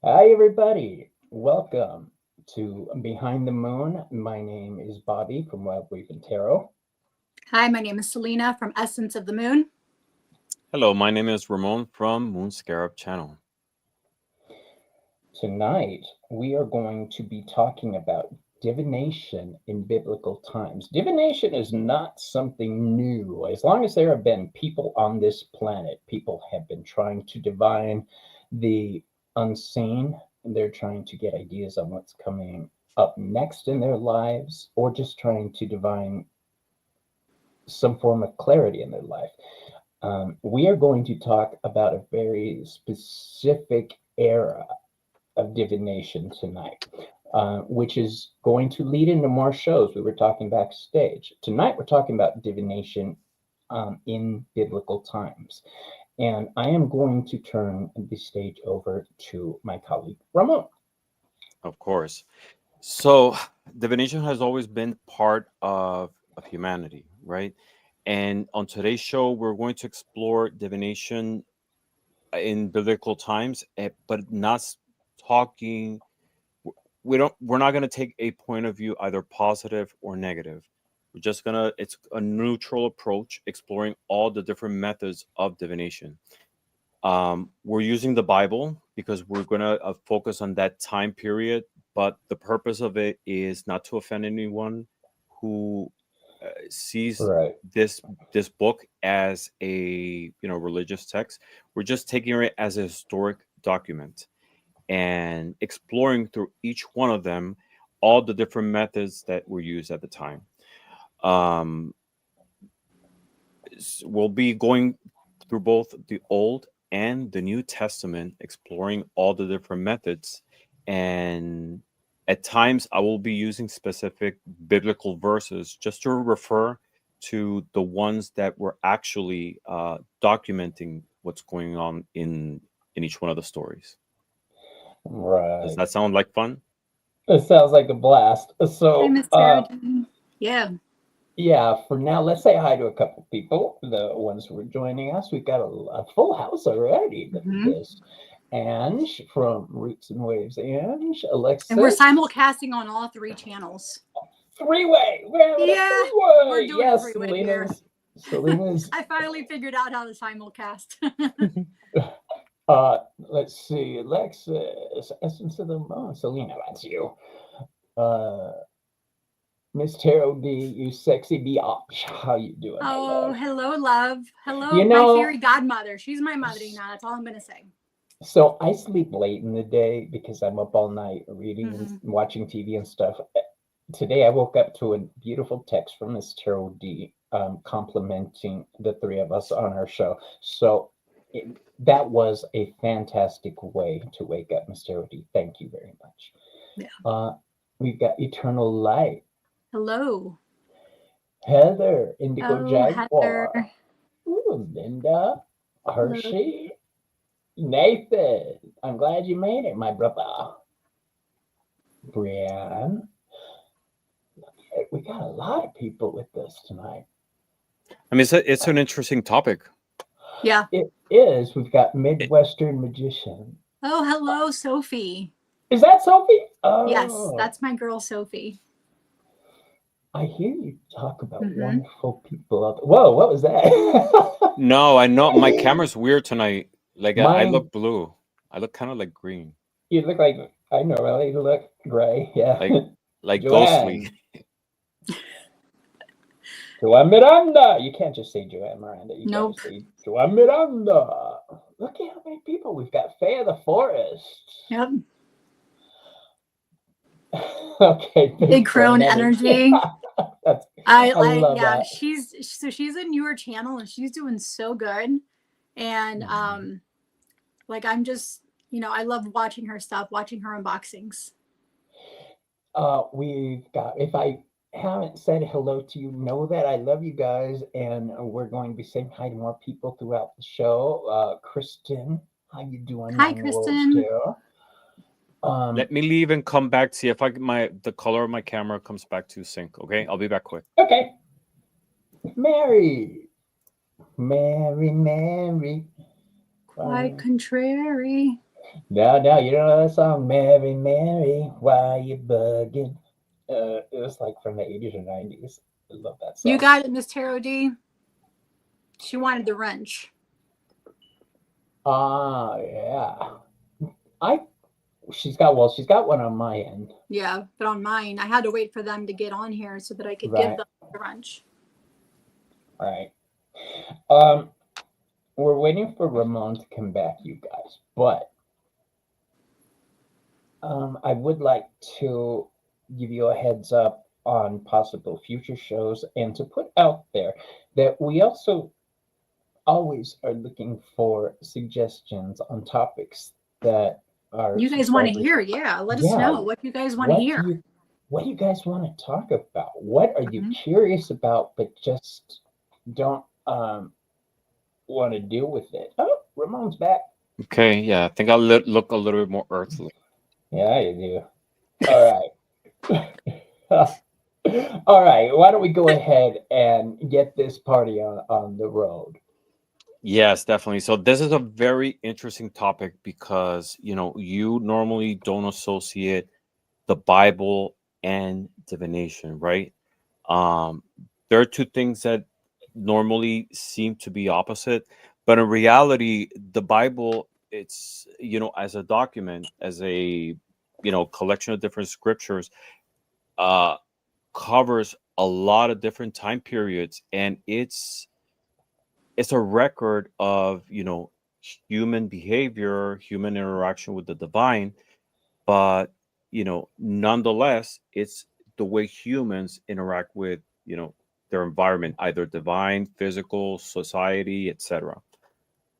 Hi, everybody. Welcome to Behind the Moon. My name is Bobby from Wild Leaf and Tarot. Hi, my name is Celina from Essence of the Moon. Hello, my name is Ramón from Moon Scarab channel. Tonight, we are going to be talking about divination in biblical times. Divination is not something new. As long as there have been people on this planet, people have been trying to divine the unseen. They're trying to get ideas on what's coming up next in their lives, or just trying to divine some form of clarity in their life. We are going to talk about a very specific era of divination tonight, which is going to lead into more shows. We were talking backstage. Tonight, we're talking about divination in biblical times. And I am going to turn the stage over to my colleague, Ramón. Of course. So, divination has always been part of humanity, right? And on today's show, we're going to explore divination in biblical times, but not talking. We're not going to take a point of view either positive or negative. It's a neutral approach, exploring all the different methods of divination. We're using the Bible because we're going to focus on that time period, but the purpose of it is not to offend anyone who sees Right. this book as a religious text. We're just taking it as a historic document and exploring through each one of them all the different methods that were used at the time. Um, we'll be going through both the Old and the New Testament, exploring all the different methods. And at times, I will be using specific biblical verses just to refer to the ones that were actually documenting what's going on in each one of the stories. Right. Does that sound like fun? It sounds like a blast. Hi, So, Miss Sarah. Yeah. yeah, for now, let's say hi to a couple people, the ones who are joining us. We've got a full house already. Look at this. Ange from Roots and Waves. Ange, Alexis. And we're simulcasting on all three channels. Three-way. We're having a three-way. We're doing Yes, three-way here. Celina's. I finally figured out how to simulcast. Let's see. Alexis, Essence of the Moon. Celina, that's you. Miss Tarot D, you sexy biatch. How you doing? Oh, hello, love. Hello, You know, my fairy godmother. She's my mother now. That's all I'm going to say. So I sleep late in the day because I'm up all night reading and watching TV and stuff. Today I woke up to a beautiful text from Miss Tarot D complimenting the three of us on our show. So that was a fantastic way to wake up, Miss Tarot D. Thank you very much. Yeah. We've got Eternal Light. Hello. Heather, Indigo Jaguar. Heather. Ooh, Linda, Hershey, Nathan. I'm glad you made it, my brother. Brianne. We got a lot of people with us tonight. I mean, it's an interesting topic. Yeah. It is. We've got Midwestern Magician. Oh, hello, Sophie. Is that Sophie? Oh. Yes, that's my girl, Sophie. I hear you talk about wonderful people out there. Whoa, what was that? No, I know my camera's weird tonight. Like I look blue. I look kind of like green. You look like I normally look gray. Yeah, like ghostly. Joanne Miranda. You can't just say Joanne Miranda. You nope. gotta say Joanne Miranda. Look at how many people we've got. Faye of the Forest. Yep. Okay. Big crone energy. I love that. She's a newer channel and she's doing so good. And like I'm just, I love watching her stuff, watching her unboxings. We've got, if I haven't said hello to you, know that I love you guys, and we're going to be saying hi to more people throughout the show. Kristen, how you doing? Hi, Kristen. Let me leave and come back. See if the color of my camera comes back to sync. Okay, I'll be back quick. Okay. Mary. Quite contrary. No, you know that song, Mary, Mary, why you bugging? It was like from the 80s or 90s. I love that You song. got it, Miss Tarot D. She wanted the wrench. Ah, yeah. I she's got one on my end. Yeah, but on mine, I had to wait for them to get on here so that I could give Right, them the wrench. right. Um, we're waiting for Ramon to come back, you guys, but I would like to give you a heads up on possible future shows and to put out there that we also always are looking for suggestions on topics that our You guys want to subscribers. hear? Yeah, let us Yeah, know what you guys want to what do hear. you what do you guys want to talk about? What are you Mhm. curious about but just don't want to deal with it? Oh, Ramon's back. Okay, yeah, I think I look a little bit more earthly. Yeah, you do. All right. All right. Why don't we go ahead and get this party on the road? Yes, definitely. So this is a very interesting topic because, you normally don't associate the Bible and divination, right? Um, there are two things that normally seem to be opposite, but in reality, the Bible, it's, as a document, as a, collection of different scriptures, uh, covers a lot of different time periods, and it's a record of, human behavior, human interaction with the divine, but nonetheless, it's the way humans interact with, their environment, either divine, physical, society, etc.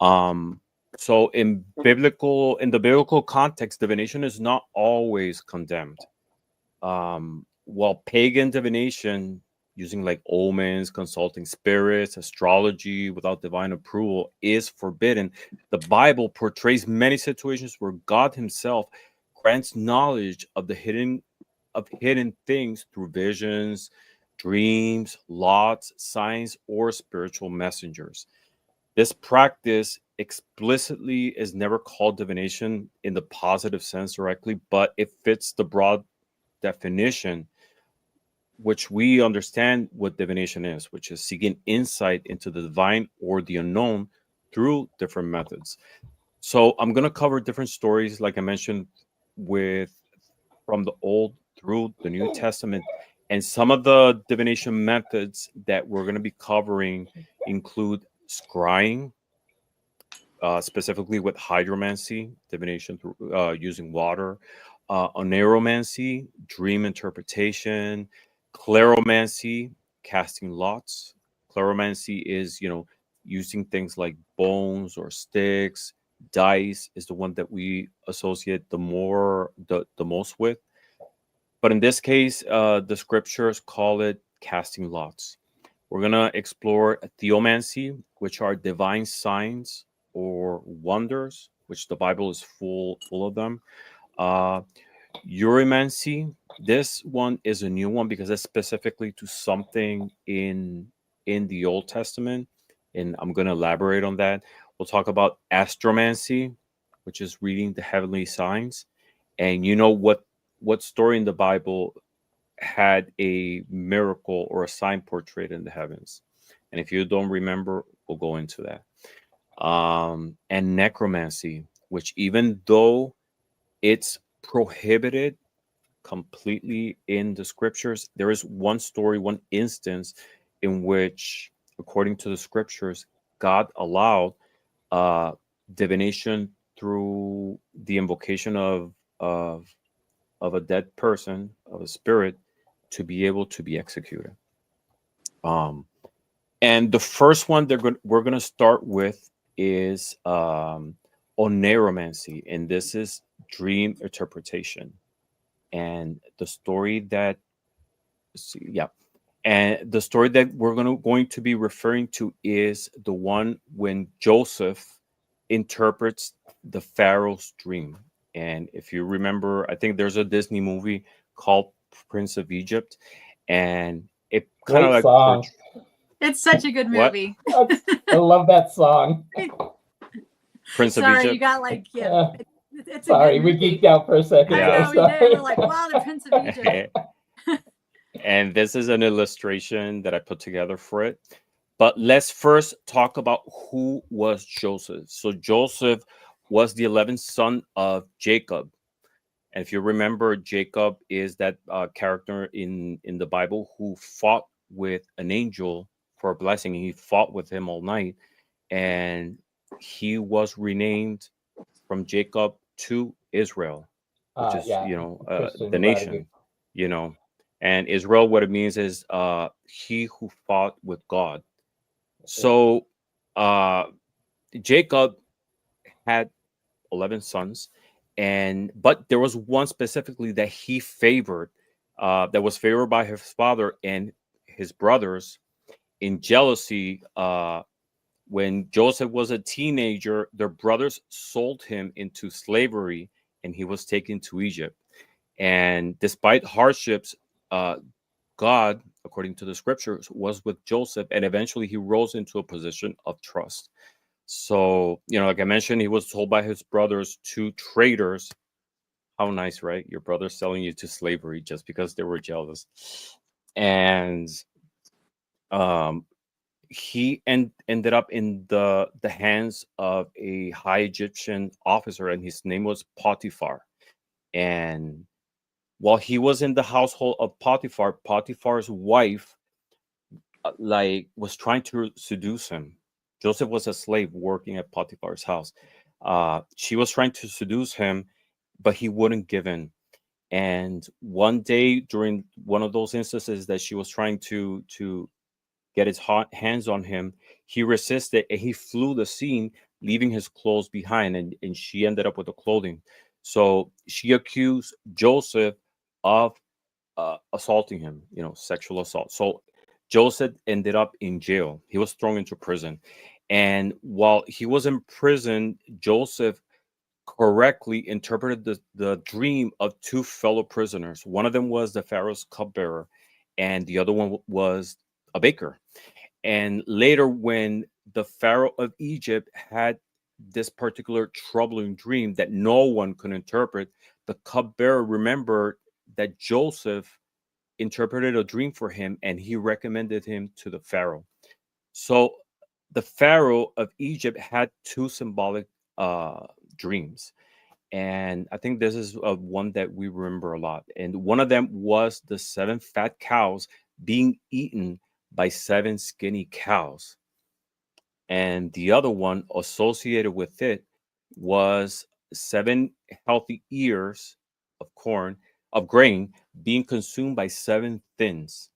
um so in the biblical context, divination is not always condemned. While pagan divination, using like omens, consulting spirits, astrology without divine approval, is forbidden, the Bible portrays many situations where God himself grants knowledge of hidden things through visions, dreams, lots, signs, or spiritual messengers. This practice explicitly is never called divination in the positive sense directly, but it fits the broad definition, which we understand what divination is, which is seeking insight into the divine or the unknown through different methods. So I'm going to cover different stories, like I mentioned, with from the Old through the New Testament. And some of the divination methods that we're going to be covering include scrying, specifically with hydromancy, divination through using water, oneromancy, dream interpretation, claromancy, casting lots. Claromancy is, using things like bones or sticks. Dice is the one that we associate the most with. But in this case, the scriptures call it casting lots. We're going to explore theomancy, which are divine signs or wonders, which the Bible is full of them. Uh, Urimancy, this one is a new one because it's specifically to something in the Old Testament, and I'm going to elaborate on that. We'll talk about astromancy, which is reading the heavenly signs, and what story in the Bible had a miracle or a sign portrayed in the heavens. And if you don't remember, we'll go into that. And necromancy, which even though it's prohibited completely in the scriptures, there is one story, one instance in which, according to the scriptures, God allowed uh, divination through the invocation of of a dead person, of a spirit, to be able to be executed. Um, and the first one we're going to start with is oneromancy, and this is dream interpretation. And the story that, yeah, and the story that we're going to be referring to is the one when Joseph interprets the Pharaoh's dream. And if you remember, I think there's a Disney movie called Prince of Egypt, and it kind of Great like song. It's such a good what movie. I love that song. Prince of Sorry, you Egypt. got like, yeah, Uh, It's a Sorry, good we movie. geeked out for a second. I Yeah. know we did. We're like, wow, the Prince of Egypt. And this is an illustration that I put together for it. But let's first talk about who was Joseph. So Joseph was the 11th son of Jacob. And if you remember, Jacob is that character in the Bible who fought with an angel for a blessing. He fought with him all night, and he was renamed from Jacob to Israel, which is Yeah, the Christian nation, you know. And Israel, what it means is he who fought with God. So Jacob had 11 sons, but there was one specifically that he favored, that was favored by his father and his brothers in jealousy. When Joseph was a teenager, their brothers sold him into slavery, and he was taken to Egypt. And despite hardships, God, according to the scriptures, was with Joseph, and eventually he rose into a position of trust. So, like I mentioned, he was sold by his brothers to traders. How nice, right? Your brother's selling you to slavery just because they were jealous. And he ended up in the hands of a high Egyptian officer, and his name was Potiphar. And while he was in the household of Potiphar, Potiphar's wife was trying to seduce him. Joseph was a slave working at Potiphar's house. She was trying to seduce him, but he wouldn't give in. And one day during one of those instances that she was trying to get his hands on him, he resisted and he flew the scene, leaving his clothes behind, and she ended up with the clothing. So she accused Joseph of assaulting him, sexual assault. So Joseph ended up in jail. He was thrown into prison. And while he was in prison, Joseph correctly interpreted the dream of two fellow prisoners. One of them was the Pharaoh's cupbearer, and the other one was a baker. And later, when the Pharaoh of Egypt had this particular troubling dream that no one could interpret, the cupbearer remembered that Joseph interpreted a dream for him, and he recommended him to the Pharaoh. So the Pharaoh of Egypt had two symbolic dreams. And I think this is one that we remember a lot. And one of them was the 7 fat cows being eaten by 7 skinny cows. And the other one associated with it was 7 healthy ears of grain being consumed by 7 thins.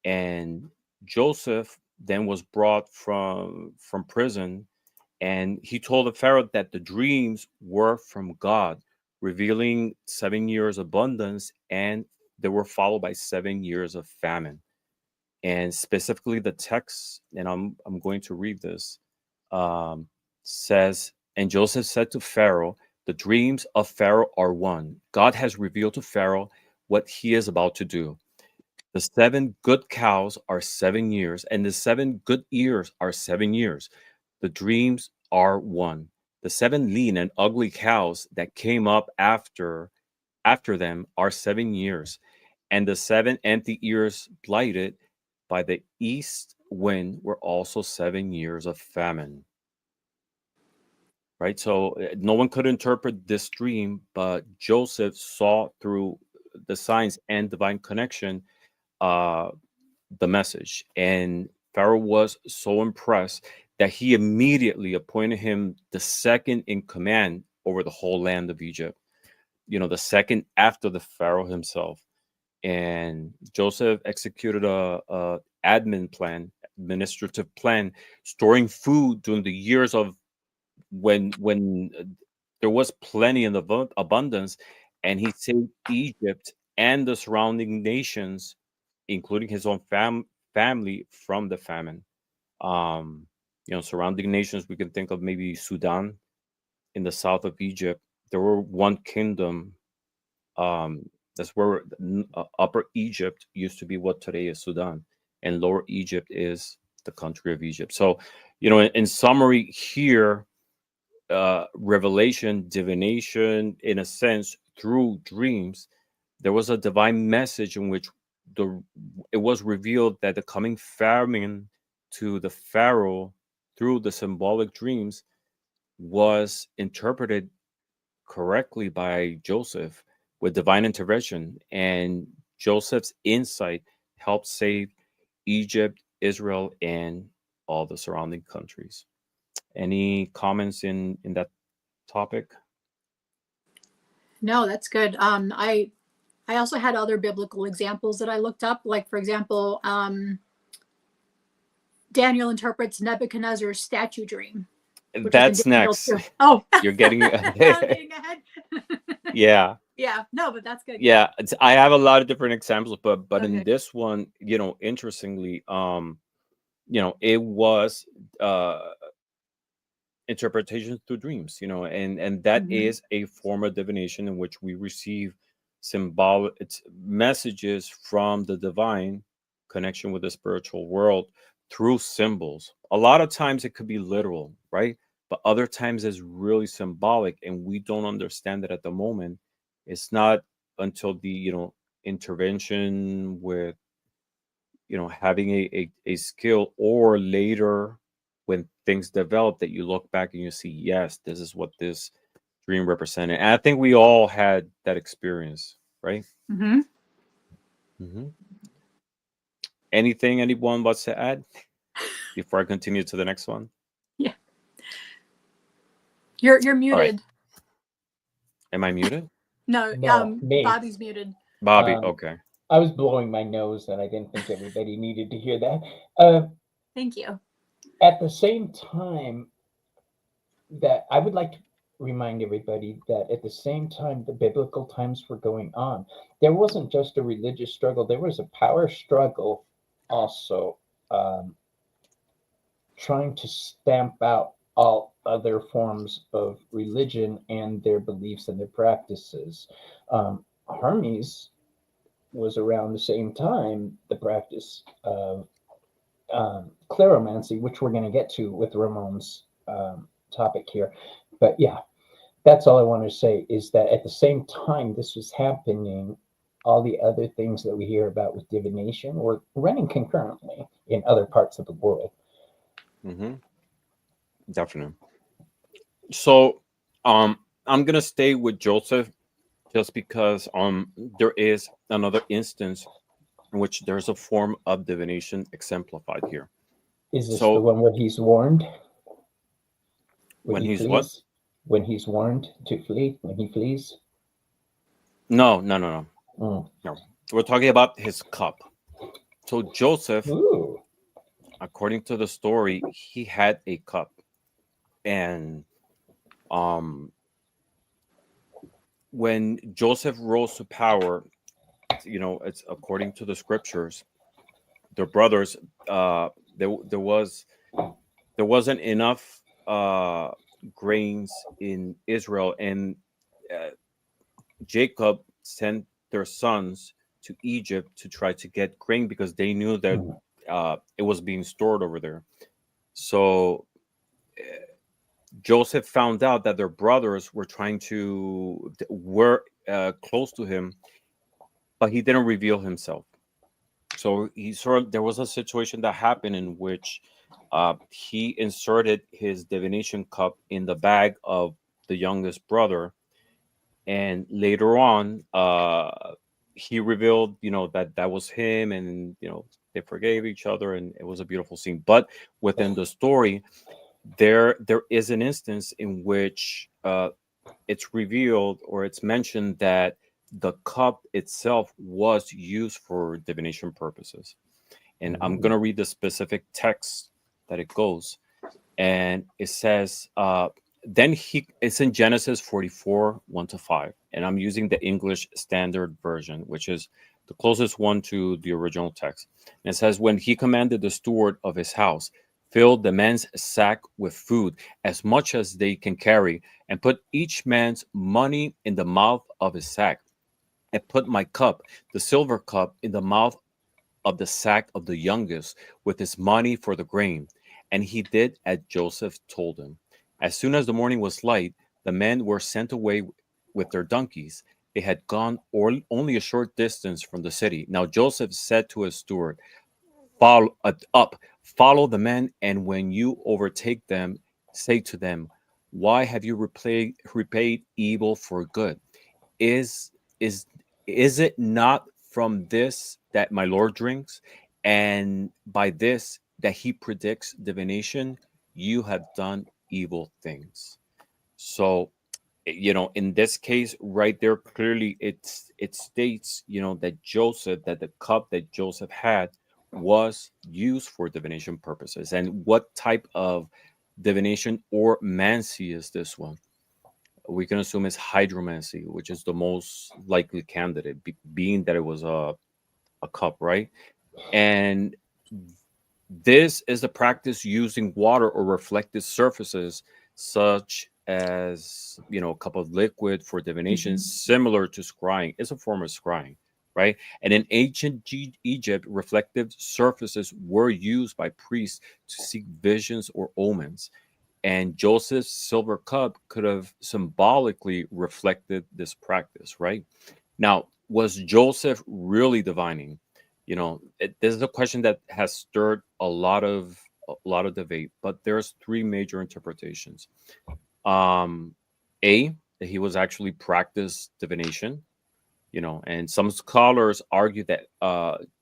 And Joseph then was brought from prison, and he told the Pharaoh that the dreams were from God, revealing 7 years abundance, and they were followed by 7 years of famine. And specifically, the text, and I'm going to read this, says, "And Joseph said to Pharaoh, the dreams of Pharaoh are one. God has revealed to Pharaoh what he is about to do. The 7 good cows are 7 years, and the 7 good ears are 7 years. The dreams are one. The 7 lean and ugly cows that came up after them are 7 years, and the 7 empty ears blighted by the east wind were also 7 years of famine." Right? So no one could interpret this dream, but Joseph saw through the signs and divine connection uh, the message. And Pharaoh was so impressed that he immediately appointed him the second in command over the whole land of Egypt, the second after the Pharaoh himself. And Joseph executed a administrative plan, storing food during the years of when there was plenty in abundance, and he saved Egypt and the surrounding nations, including his own family, from the famine. Um, Surrounding nations, we can think of maybe Sudan in the south of Egypt. There were one kingdom. That's where Upper Egypt used to be what today is Sudan, and Lower Egypt is the country of Egypt. So, in summary, here revelation, divination, in a sense, through dreams, there was a divine message in which it was revealed that the coming famine to the Pharaoh through the symbolic dreams was interpreted correctly by Joseph with divine intervention, and Joseph's insight helped save Egypt, Israel, and all the surrounding countries. Any comments in that topic? No, that's good. I also had other biblical examples that I looked up. Like, for example, Daniel interprets Nebuchadnezzar's statue dream. That's next. Oh, You're getting I'm getting ahead. Yeah. Yeah, no, but that's good. Yeah, I have a lot of different examples, but Okay. in this one, interestingly, it was interpretation through dreams, and that Mhm. is a form of divination in which we receive symbolic messages from the divine connection with the spiritual world through symbols. A lot of times it could be literal, right? But other times it's really symbolic, and we don't understand it at the moment. It's not until the intervention with having a skill, or later when things develop, that you look back and you see, yes, this is what this dream represented. And I think we all had that experience, right? Mhm. Mm-hmm. Anything anyone wants to add before I continue to the next one? Yeah. You're All right. muted. Am I muted? No, me. Bobby's muted. Bobby, okay. I was blowing my nose, and I didn't think everybody needed to hear that. Thank you. At the same time, that I would like to remind everybody that at the same time the biblical times were going on, there wasn't just a religious struggle, there was a power struggle also, trying to stamp out all other forms of religion and their beliefs and their practices. Hermes was around the same time the practice of cleromancy, which we're going to get to with Ramon's topic here. But yeah, that's all I want to say, is that at the same time this was happening, all the other things that we hear about with divination were running concurrently in other parts of the world. Mm-hmm. Definitely. So I'm gonna stay with Joseph, just because there is another instance in which there's a form of divination exemplified here. Is this So the one where he's warned? when he he's flees? what? When he's warned to flee, when he flees? No. Mm. No. We're talking about his cup. So Joseph, Ooh. according to the story, he had a cup, and when Joseph rose to power, it's according to the scriptures, the brothers, there wasn't enough grains in Israel, and Jacob sent their sons to Egypt to try to get grain, because they knew that it was being stored over there. So Joseph found out that their brothers were close to him, but he didn't reveal himself. So there was a situation that happened in which he inserted his divination cup in the bag of the youngest brother, and later on he revealed that was him, and they forgave each other, and it was a beautiful scene. But within the story, there is an instance in which it's revealed, or it's mentioned, that the cup itself was used for divination purposes. And I'm going to read the specific text that it goes. And it says, it's in Genesis 44, 1-5. And I'm using the English Standard Version, which is the closest one to the original text. And it says, when he commanded the steward of his house, fill the man's sack with food, as much as they can carry, and put each man's money in the mouth of his sack, and put my cup, the silver cup, in the mouth of the sack of the youngest, with his money for the grain. And he did as Joseph told him. As soon as the morning was light, the men were sent away with their donkeys. They had gone only a short distance from the city. Now Joseph said to his steward, follow the men, and when you overtake them, say to them, why have you repaid evil for good? Is is is it not from this that my Lord drinks, and by this that he predicts divination? You have done evil things. So, in this case right there, clearly it states, that the cup that Joseph had was used for divination purposes. And what type of divination or mancy is this one? We can assume it's hydromancy, which is the most likely candidate, being that it was a cup, right? And this is the practice using water or reflective surfaces, such as, a cup of liquid for divination, Mhm. similar to scrying. It's a form of scrying, right? And in ancient Egypt, reflective surfaces were used by priests to seek visions or omens. And Joseph's silver cup could have symbolically reflected this practice, right? Now, was Joseph really divining? This is a question that has stirred a lot of debate, but there's three major interpretations. Um, A, that he was actually practiced divination, and some scholars argue that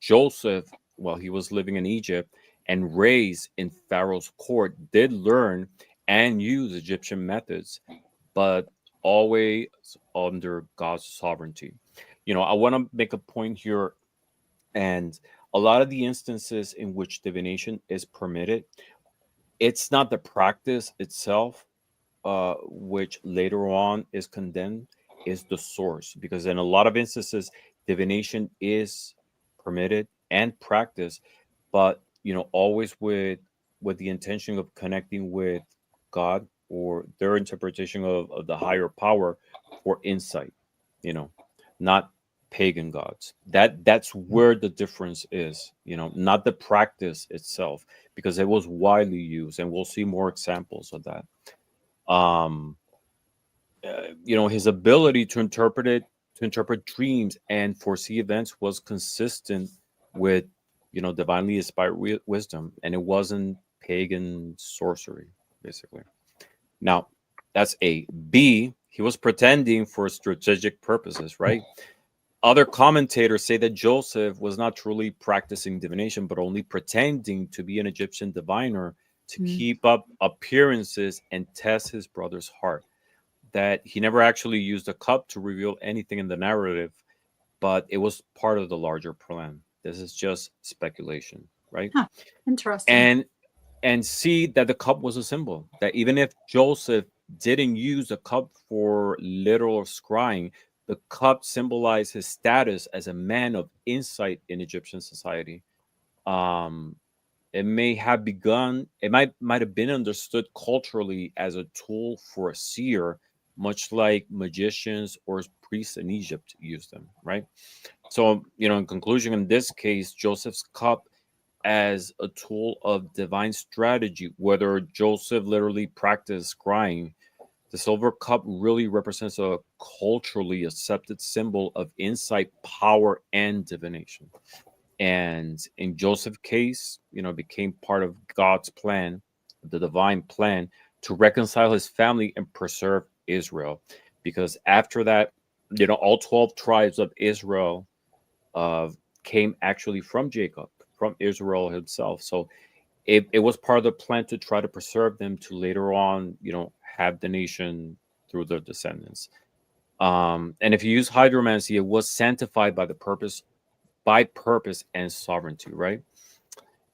Joseph, while he was living in Egypt and raised in Pharaoh's court, did learn and use Egyptian methods, but always under God's sovereignty. I want to make a point here, and a lot of the instances in which divination is permitted, it's not the practice itself, which later on is condemned, is the source. Because in a lot of instances, divination is permitted and practiced, but always with the intention of connecting with God or their interpretation of the higher power for insight. You know, not pagan gods. That's where the difference is. Not the practice itself, because it was widely used, and we'll see more examples of that. um his ability to interpret dreams and foresee events was consistent with divinely inspired wisdom, and it wasn't pagan sorcery, basically. Now, that's A. B, he was pretending for strategic purposes, right? Other commentators say that Joseph was not truly practicing divination, but only pretending to be an Egyptian diviner to Mm. keep up appearances and test his brother's heart. That he never actually used a cup to reveal anything in the narrative, but it was part of the larger plan. This is just speculation, right? Huh. Interesting. And see that the cup was a symbol. That even if Joseph didn't use the cup for literal scrying, the cup symbolized his status as a man of insight in Egyptian society. Um, it might have been understood culturally as a tool for a seer, much like magicians or priests in Egypt used them, right? So, in conclusion, in this case, Joseph's cup as a tool of divine strategy, whether Joseph literally practiced scrying, the silver cup really represents a culturally accepted symbol of insight, power, and divination. And in Joseph's case, became part of God's plan, the divine plan, to reconcile his family and preserve Israel. Because after that, all 12 tribes of Israel uh, came actually from Jacob, from Israel himself. So it was part of the plan to try to preserve them, to later on, have the nation through their descendants. And if you use hydromancy, it was sanctified by purpose and sovereignty, right?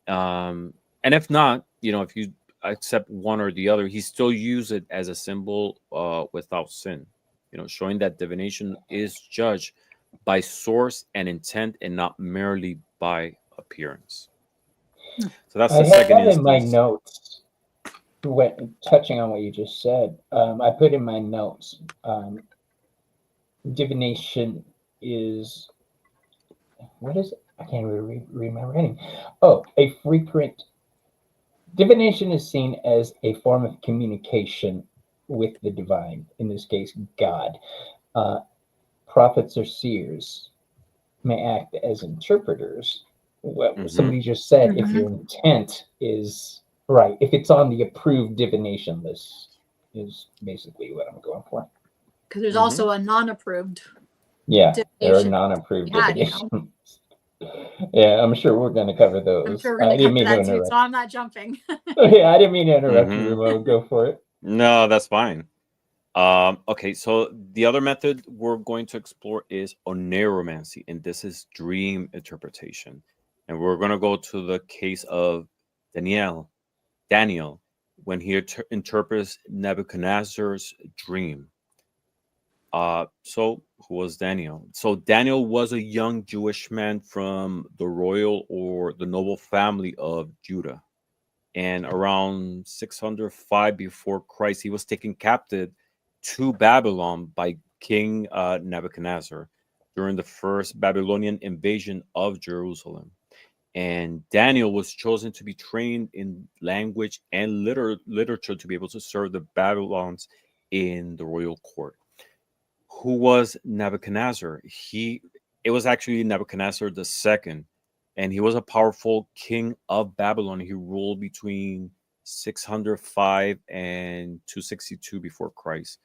And if not, if you accept one or the other, he still use it as a symbol without sin, showing that divination is judged by source and intent, and not merely by appearance. Hmm. So that's I the second have in my instance. notes, touching on what you just said, I put in my notes, divination is, what is it? I can't really remember any. Oh, a frequent Divination is seen as a form of communication with the divine, in this case, God. Uh, Prophets or seers may act as interpreters. Well, Mm-hmm. somebody just said if Mhm. your intent is right, if it's on the approved divination list, is basically what I'm going for. Because there's Mm-hmm. also a non-approved Yeah, there are divination non-approved we had, you know. divinations. Yeah, I'm sure we're going to cover I'm those. sure we're I gonna didn't cover mean to that too, so interrupt. I'm not jumping. Yeah, I didn't mean to interrupt you, Mm-hmm. Ramon. Go for it. No, that's fine. Okay, so the other method we're going to explore is oneiromancy, and this is dream interpretation. And we're going to go to the case of Daniel, when he interprets Nebuchadnezzar's dream. So who was Daniel? So Daniel was a young Jewish man from the royal or the noble family of Judah. And around 605 before Christ, he was taken captive to Babylon by King Nebuchadnezzar during the first Babylonian invasion of Jerusalem. And Daniel was chosen to be trained in language and literature to be able to serve the Babylons in the royal court. Who was Nebuchadnezzar? It was actually Nebuchadnezzar the second, and he was a powerful king of Babylon. He ruled between 605 and 262 before Christ,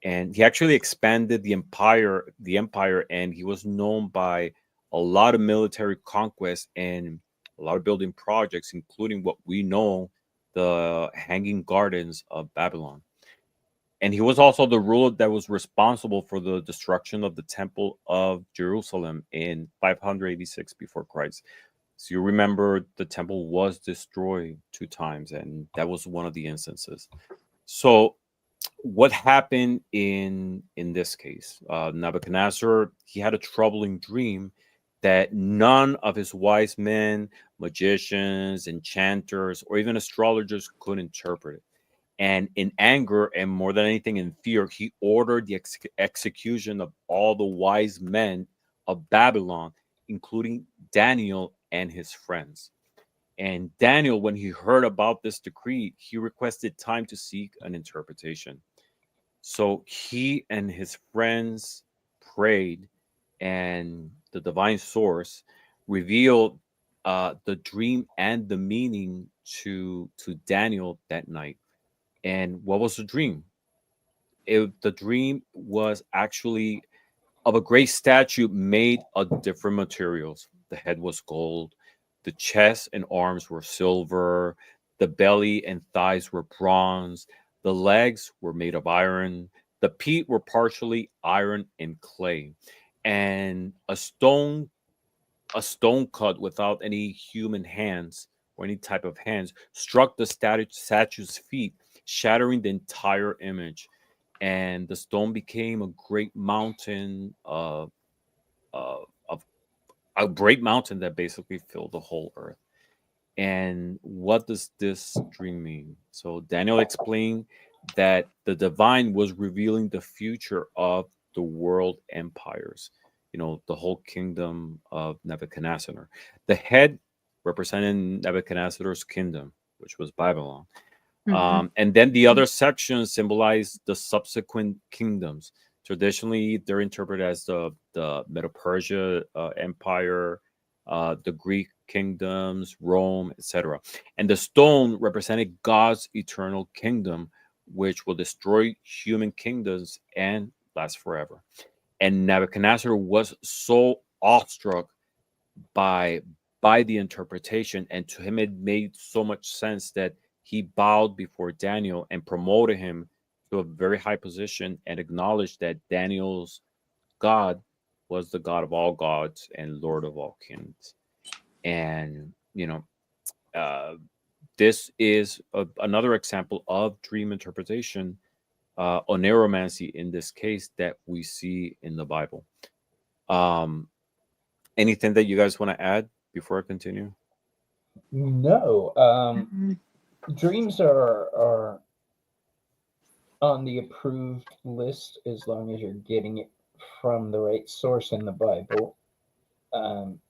and he actually expanded the empire, and he was known by a lot of military conquests and a lot of building projects, including what we know, the Hanging Gardens of Babylon. And he was also the ruler that was responsible for the destruction of the temple of Jerusalem in 586 before Christ. So you remember the temple was destroyed 2 times, and that was one of the instances. So what happened in this case? Nebuchadnezzar, he had a troubling dream that none of his wise men, magicians, enchanters, or even astrologers could interpret it. And in anger, and more than anything in fear, he ordered the execution of all the wise men of Babylon, including Daniel and his friends. And Daniel, when he heard about this decree, he requested time to seek an interpretation. So he and his friends prayed, and the divine source revealed the dream and the meaning to Daniel that night. And what was the dream? The dream was actually of a great statue made of different materials. The head was gold, the chest and arms were silver, the belly and thighs were bronze, the legs were made of iron, the feet were partially iron and clay, and a stone cut without any human hands or any type of hands struck the statue's feet, shattering the entire image. And the stone became a great mountain of a great mountain that basically filled the whole earth. And what does this dream mean? So Daniel explained that the divine was revealing the future of the world empires, the whole kingdom of Nebuchadnezzar. The head representing Nebuchadnezzar's kingdom, which was Babylon. Mhm. And then the other sections symbolize the subsequent kingdoms. Traditionally, they're interpreted as the Medo-Persia Empire, the Greek kingdoms, Rome, etc. And the stone represented God's eternal kingdom, which will destroy human kingdoms and last forever. And Nebuchadnezzar was so awestruck by by the interpretation, and to him it made so much sense that he bowed before Daniel and promoted him to a very high position and acknowledged that Daniel's God was the God of all gods and Lord of all kings. And uh, this is another example of dream interpretation, oneiromancy in this case, that we see in the Bible. um Anything that you guys want to add before I continue? No, Mhm. dreams are on the approved list as long as you're getting it from the right source in the Bible. Um,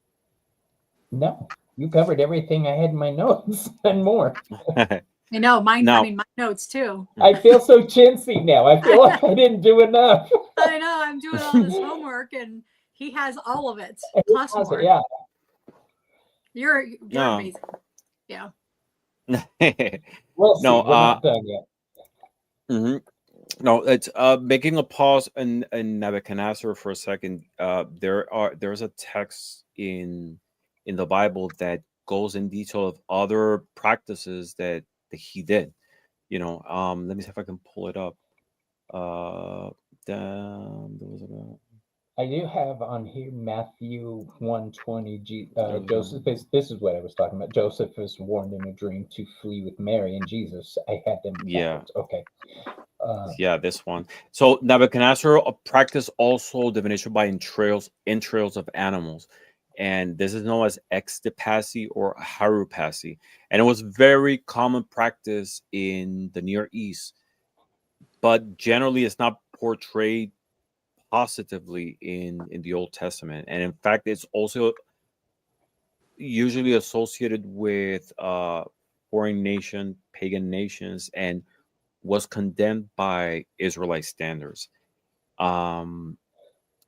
no, You covered everything I had in my notes and more. I know mine. I Now, mean, my notes too. I feel so chintzy now. I feel like I didn't do enough. I know. I'm doing all this homework, and he has all of it plus more. Yeah. You're no, amazing. Yeah. We'll see. no, We're not done yet. mhm. No, it's making a pause in Nebuchadnezzar for a second. There's a text in the Bible that goes in detail of other practices that he did. Let me see if I can pull it up. Uh, there was I do have on here Matthew 120. there we go. Joseph is, this is what I was talking about. Joseph is warned in a dream to flee with Mary and Jesus. I had them Yeah, backwards. Okay. yeah, this one. So Nebuchadnezzar practiced also divination by entrails of animals, and this is known as extipacy or harupacy, and it was very common practice in the Near East, but generally it's not portrayed positively in the Old Testament, and in fact, it's also usually associated with pagan nations, and was condemned by Israelite standards. Um,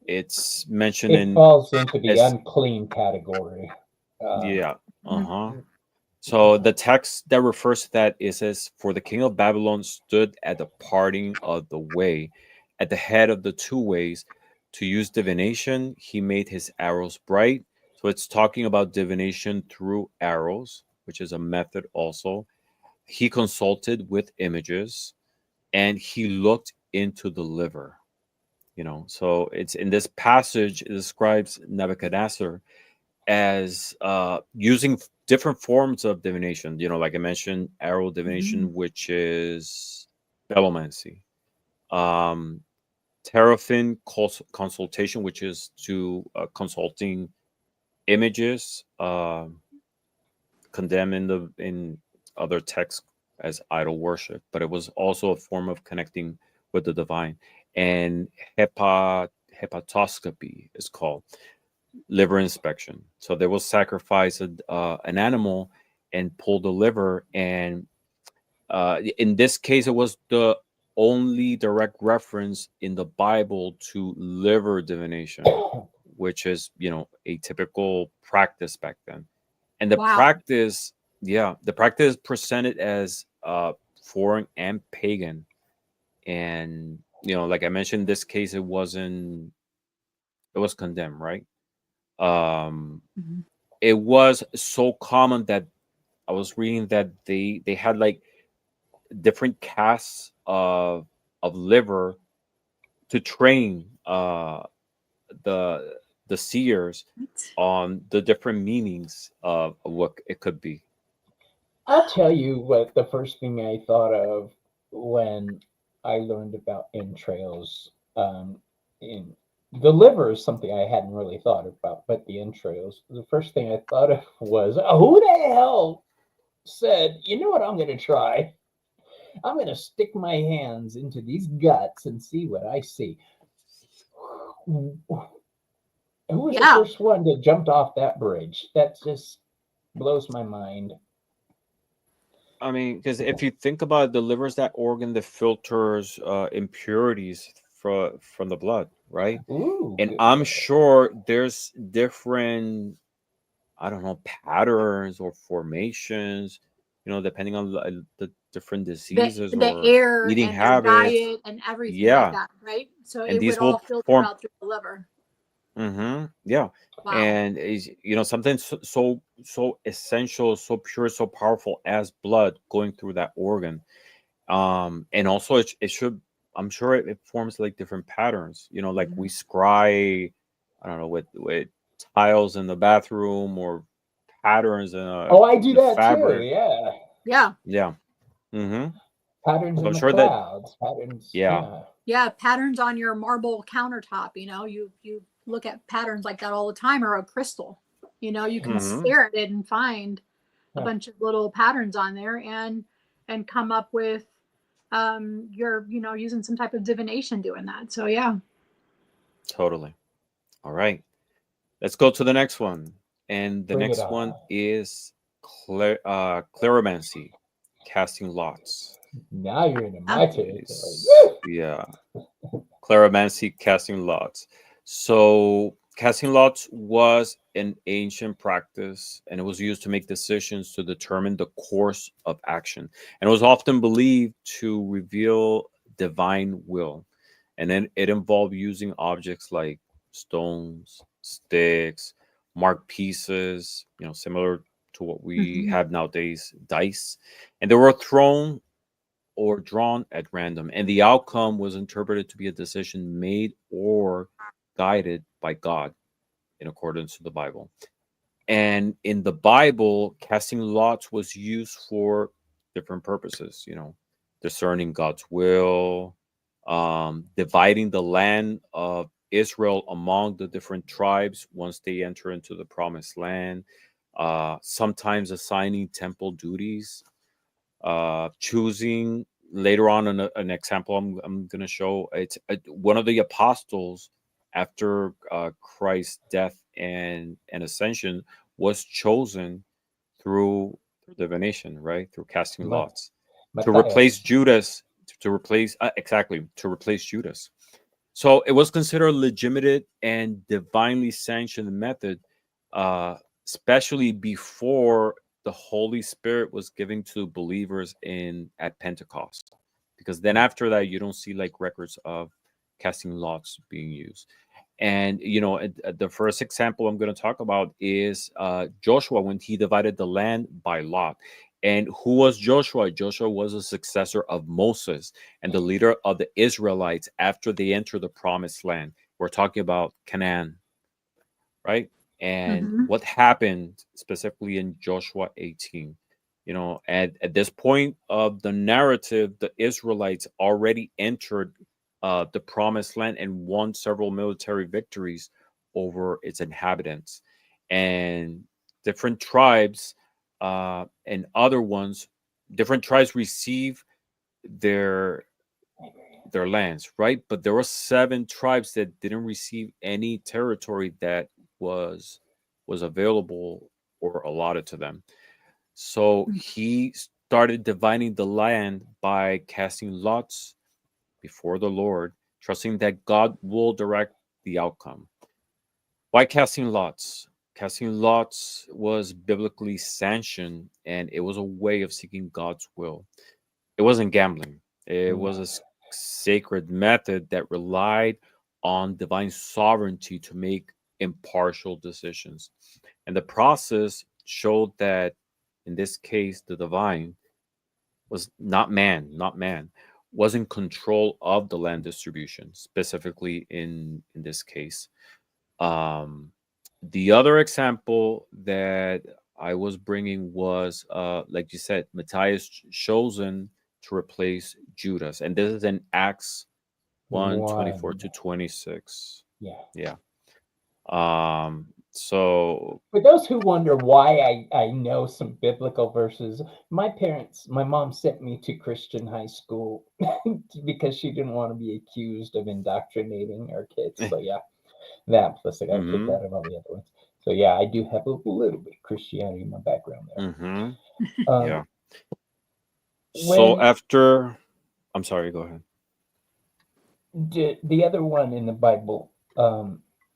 it's mentioned it in falls into the as unclean category. yeah, Mhm. uh-huh. So the text that refers to that, it says, "For the king of Babylon stood at the parting of the way, at the head of the two ways, to use divination. He made his arrows bright." So it's talking about divination through arrows, which is a method also. He consulted with images, and he looked into the liver. So it's in this passage, it describes Nebuchadnezzar as using different forms of divination. Like I mentioned, arrow divination, which is belomancy. Um, Terrafin consultation, which is to consulting images, condemned in other texts as idol worship, but it was also a form of connecting with the divine. And hepatoscopy is called liver inspection. So they will sacrifice an animal and pull the liver. And in this case, it was the only direct reference in the Bible to liver divination, which is, a typical practice back then. And Wow. the practice presented as foreign and pagan. And, like I mentioned, in this case, it was condemned, right? Um, Mhm. it was so common that I was reading that they had like different casts of liver to train the the seers What? on the different meanings of what it could be. I'll tell you what the first thing I thought of when I learned about entrails. In the liver is something I hadn't really thought about, but the entrails. The first thing I thought of was, who the hell said, you know what I'm going to try? I'm going to stick my hands into these guts and see what I see. Who was the Yeah. first one that jumped off that bridge? That just blows my mind. I mean, because if you think about it, the liver is that organ that filters impurities from the blood, right? Ooh, And good. I'm sure there's different, I don't know, patterns or formations, depending on the different diseases The or air eating and their habits. diet and everything like Yeah, that, right? So and it would these all will filter form. out through the liver. Yeah, Wow. and is something so essential, so pure, so powerful as blood going through that organ. And also it should, I'm sure it forms like different patterns. Like we scry, I don't know, with tiles in the bathroom or patterns in Oh, I do the that too. fabric. Yeah. Yeah. Yeah. Mm-hmm. Patterns So in I'm the sure that, clouds. Patterns. yeah, Yeah. Yeah. Patterns on your marble countertop. You look at patterns like that all the time, or a crystal. You can mm-hmm. stare at it and find a Yeah. bunch of little patterns on there, and come up with you're using some type of divination doing that. So yeah. Totally. All right. Let's go to the next one. And the Bring it next one on. is cleromancy, casting lots. Now you're into my territory. Woo! Yeah, cleromancy, casting lots. So casting lots was an ancient practice, and it was used to make decisions to determine the course of action. And it was often believed to reveal divine will. And then it involved using objects like stones, sticks, marked pieces, similar to what we Mhm. have nowadays, dice. And they were thrown or drawn at random, and the outcome was interpreted to be a decision made or guided by God in accordance to the Bible. And in the Bible, casting lots was used for different purposes, discerning God's will, dividing the land of Israel among the different tribes once they enter into the promised land, sometimes assigning temple duties, choosing later on an example I'm going to show. It's one of the apostles after Christ's death and ascension was chosen through divination, right? Through casting Ma- lots to replace Matthias. Judas, to replace exactly to replace Judas. So it was considered a legitimate and divinely sanctioned method, uh, especially before the Holy Spirit was given to believers in at Pentecost. Because then after that, you don't see like records of casting lots being used. And the first example I'm going to talk about is Joshua when he divided the land by lot. And who was Joshua? Joshua was a successor of Moses and the leader of the Israelites after they entered the promised land. We're talking about Canaan, right? And Mhm. what happened specifically in Joshua 18. At this point of the narrative, the Israelites already entered the promised land and won several military victories over its inhabitants. And different tribes and other ones, different tribes receive their their lands, right? But there were 7 tribes that didn't receive any territory that was was available or allotted to them. So he started dividing the land by casting lots before the Lord, trusting that God will direct the outcome. Why casting lots? Casting lots was biblically sanctioned and it was a way of seeking God's will. It wasn't gambling. It was a No. sacred method that relied on divine sovereignty to make impartial decisions. And the process showed that in this case, the divine was not man, was in control of the land distribution, specifically in this case. Um, the other example that I was bringing was, like you said, Matthias chosen to replace Judas, and this is in Acts 1:24 One. to 26. Yeah. Yeah. So For those who wonder why I know some biblical verses, my mom sent me to Christian high school because she didn't want to be accused of indoctrinating her kids. So yeah, that plus I got kicked mm-hmm, out of all the other ones. So yeah, I do have a little bit of Christianity in my background there. mm-hmm, Um, yeah. So when after, I'm sorry, go ahead. the other one in the Bible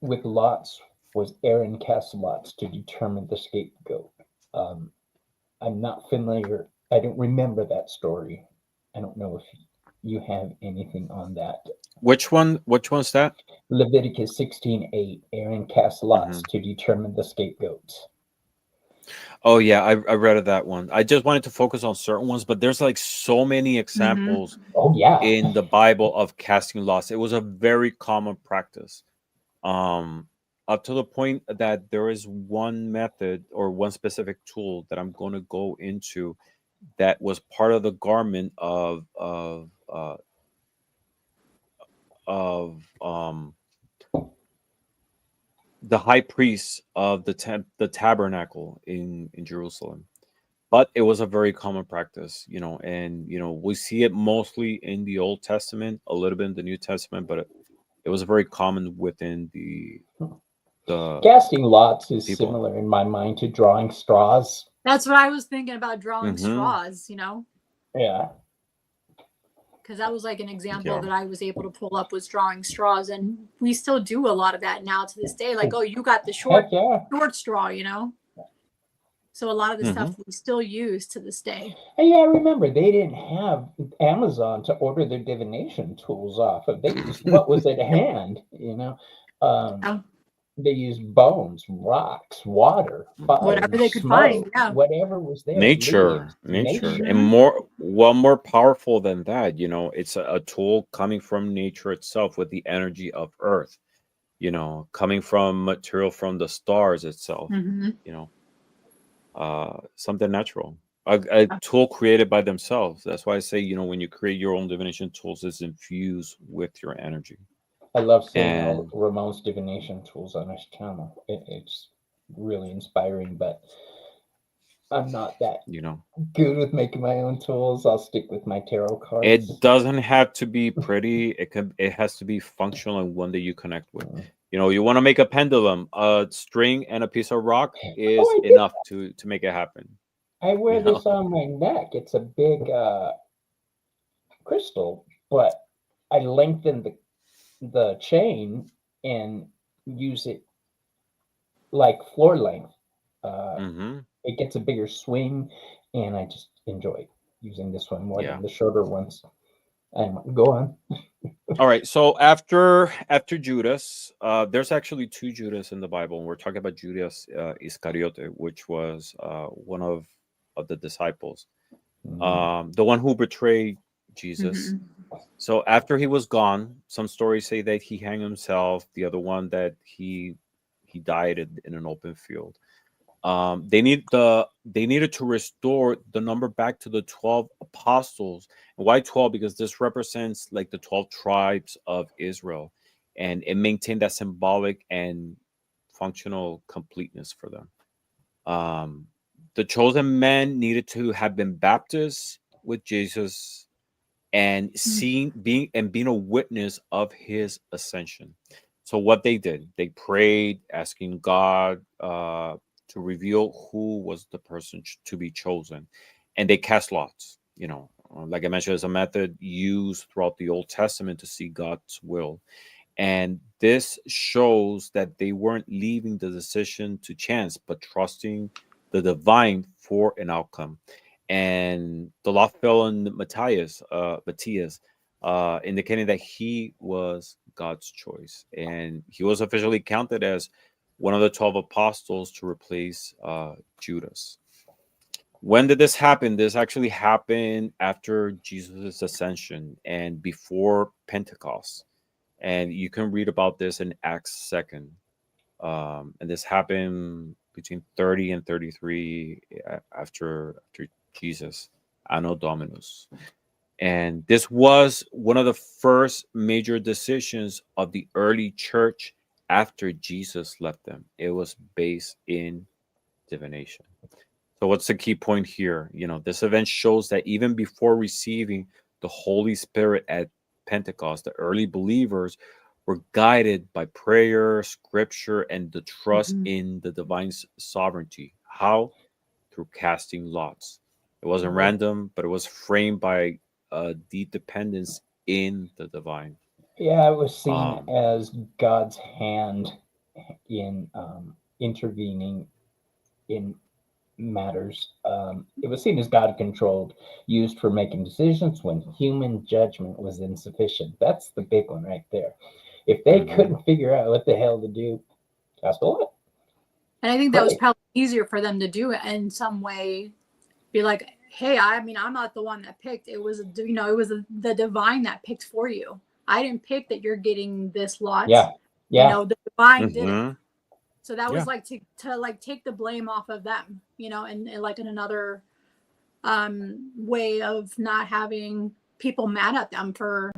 with lots was Aaron cast lots to determine the scapegoat. Um, I'm not familiar. I don't remember that story. I don't know if you have anything on that. Which one? Which one's that? Leviticus 16:8. Aaron cast Mm-hmm. lots to determine the scapegoats. Oh yeah, I read of that one. I just wanted to focus on certain ones, but there's like so many Mhm. examples Oh yeah. in the Bible of casting lots. It was a very common practice. Um, Up to the point that there is one method or one specific tool that I'm going to go into that was part of the garment of the high priest of the tabernacle in Jerusalem. But it was a very common practice, and we see it mostly in the Old Testament, a little bit in the New Testament, but it was very common within the Casting lots is people. similar in my mind to drawing straws. That's what I was thinking about, drawing Mm-hmm. straws, you know, Yeah. because that was like an example Yeah. that I was able to pull up, was drawing straws. And we still do a lot of that now to this day. Like, oh, you got the short Heck yeah. straw, you know? So a lot of the Mm-hmm. stuff we still use to this day. And yeah, remember, they didn't have Amazon to order their divination tools off of. They used what was at hand, you know. Yeah. They used bones, rocks, water, fire, Whatever they could smoke, find. Yeah. whatever was there. Nature, Leaves, nature, nature. and more powerful than that. You know, it's a tool coming from nature itself with the energy of Earth. You know, coming from material from the stars itself. Mm-hmm. You know, something natural. A tool created by themselves. That's why I say, you know, when you create your own divination tools, it's infused with your energy. I love seeing all And Ramon's divination tools on his channel. It's really inspiring, but I'm not that you know, good with making my own tools. I'll stick with my tarot cards. it doesn't have to be pretty. It has to be functional and one that you connect with. You know, you want to make a pendulum, a string and a piece of rock is I did. enough to make it happen. I wear You know? this on my neck. It's a big crystal, but I lengthen the chain and use it like floor length. Mm-hmm. It gets a bigger swing, and I just enjoy using this one more Yeah. than the shorter ones. And go on. All right. So after Judas, there's actually two Judas in the Bible, and we're talking about Judas Iscariote, which was one of the disciples, the one who betrayed Jesus. Mm-hmm. So after he was gone, some stories say that he hanged himself. The other one that he died in an open field. They needed to restore the number back to the 12 apostles. And why 12? Because this represents like the 12 tribes of Israel, and it maintained that symbolic and functional completeness for them. The chosen men needed to have been baptized with Jesus and being a witness of his ascension. So what they did, they prayed, asking God to reveal who was the person to be chosen, and they cast lots. You know, like I mentioned, as a method used throughout the Old Testament to see God's will. And this shows that they weren't leaving the decision to chance, but trusting the divine for an outcome. And the law fell on Matthias, indicating that he was God's choice. And he was officially counted as one of the 12 apostles to replace Judas. When did this happen? This actually happened after Jesus' ascension and before Pentecost. And you can read about this in Acts 2nd. And this happened between 30 and 33 after Jesus, Anno Dominus. And this was one of the first major decisions of the early church after Jesus left them. It was based in divination. So what's the key point here? You know, this event shows that even before receiving the Holy Spirit at Pentecost, the early believers were guided by prayer, scripture, and the trust in the divine sovereignty. How? Through casting lots. It wasn't random, but it was framed by deep dependence in the divine. Yeah, it was seen as God's hand in intervening in matters. It was seen as God controlled, used for making decisions when human judgment was insufficient. That's the big one right there. If they couldn't figure out what the hell to do, cast a lot. And I think that was probably easier for them to do it in some way. Be like, hey, I mean, I'm not the one that picked. It was, it was the divine that picked for you. I didn't pick that you're getting this lot. Yeah. The divine did it. So that was like to like take the blame off of them, and like in another way of not having people mad at them for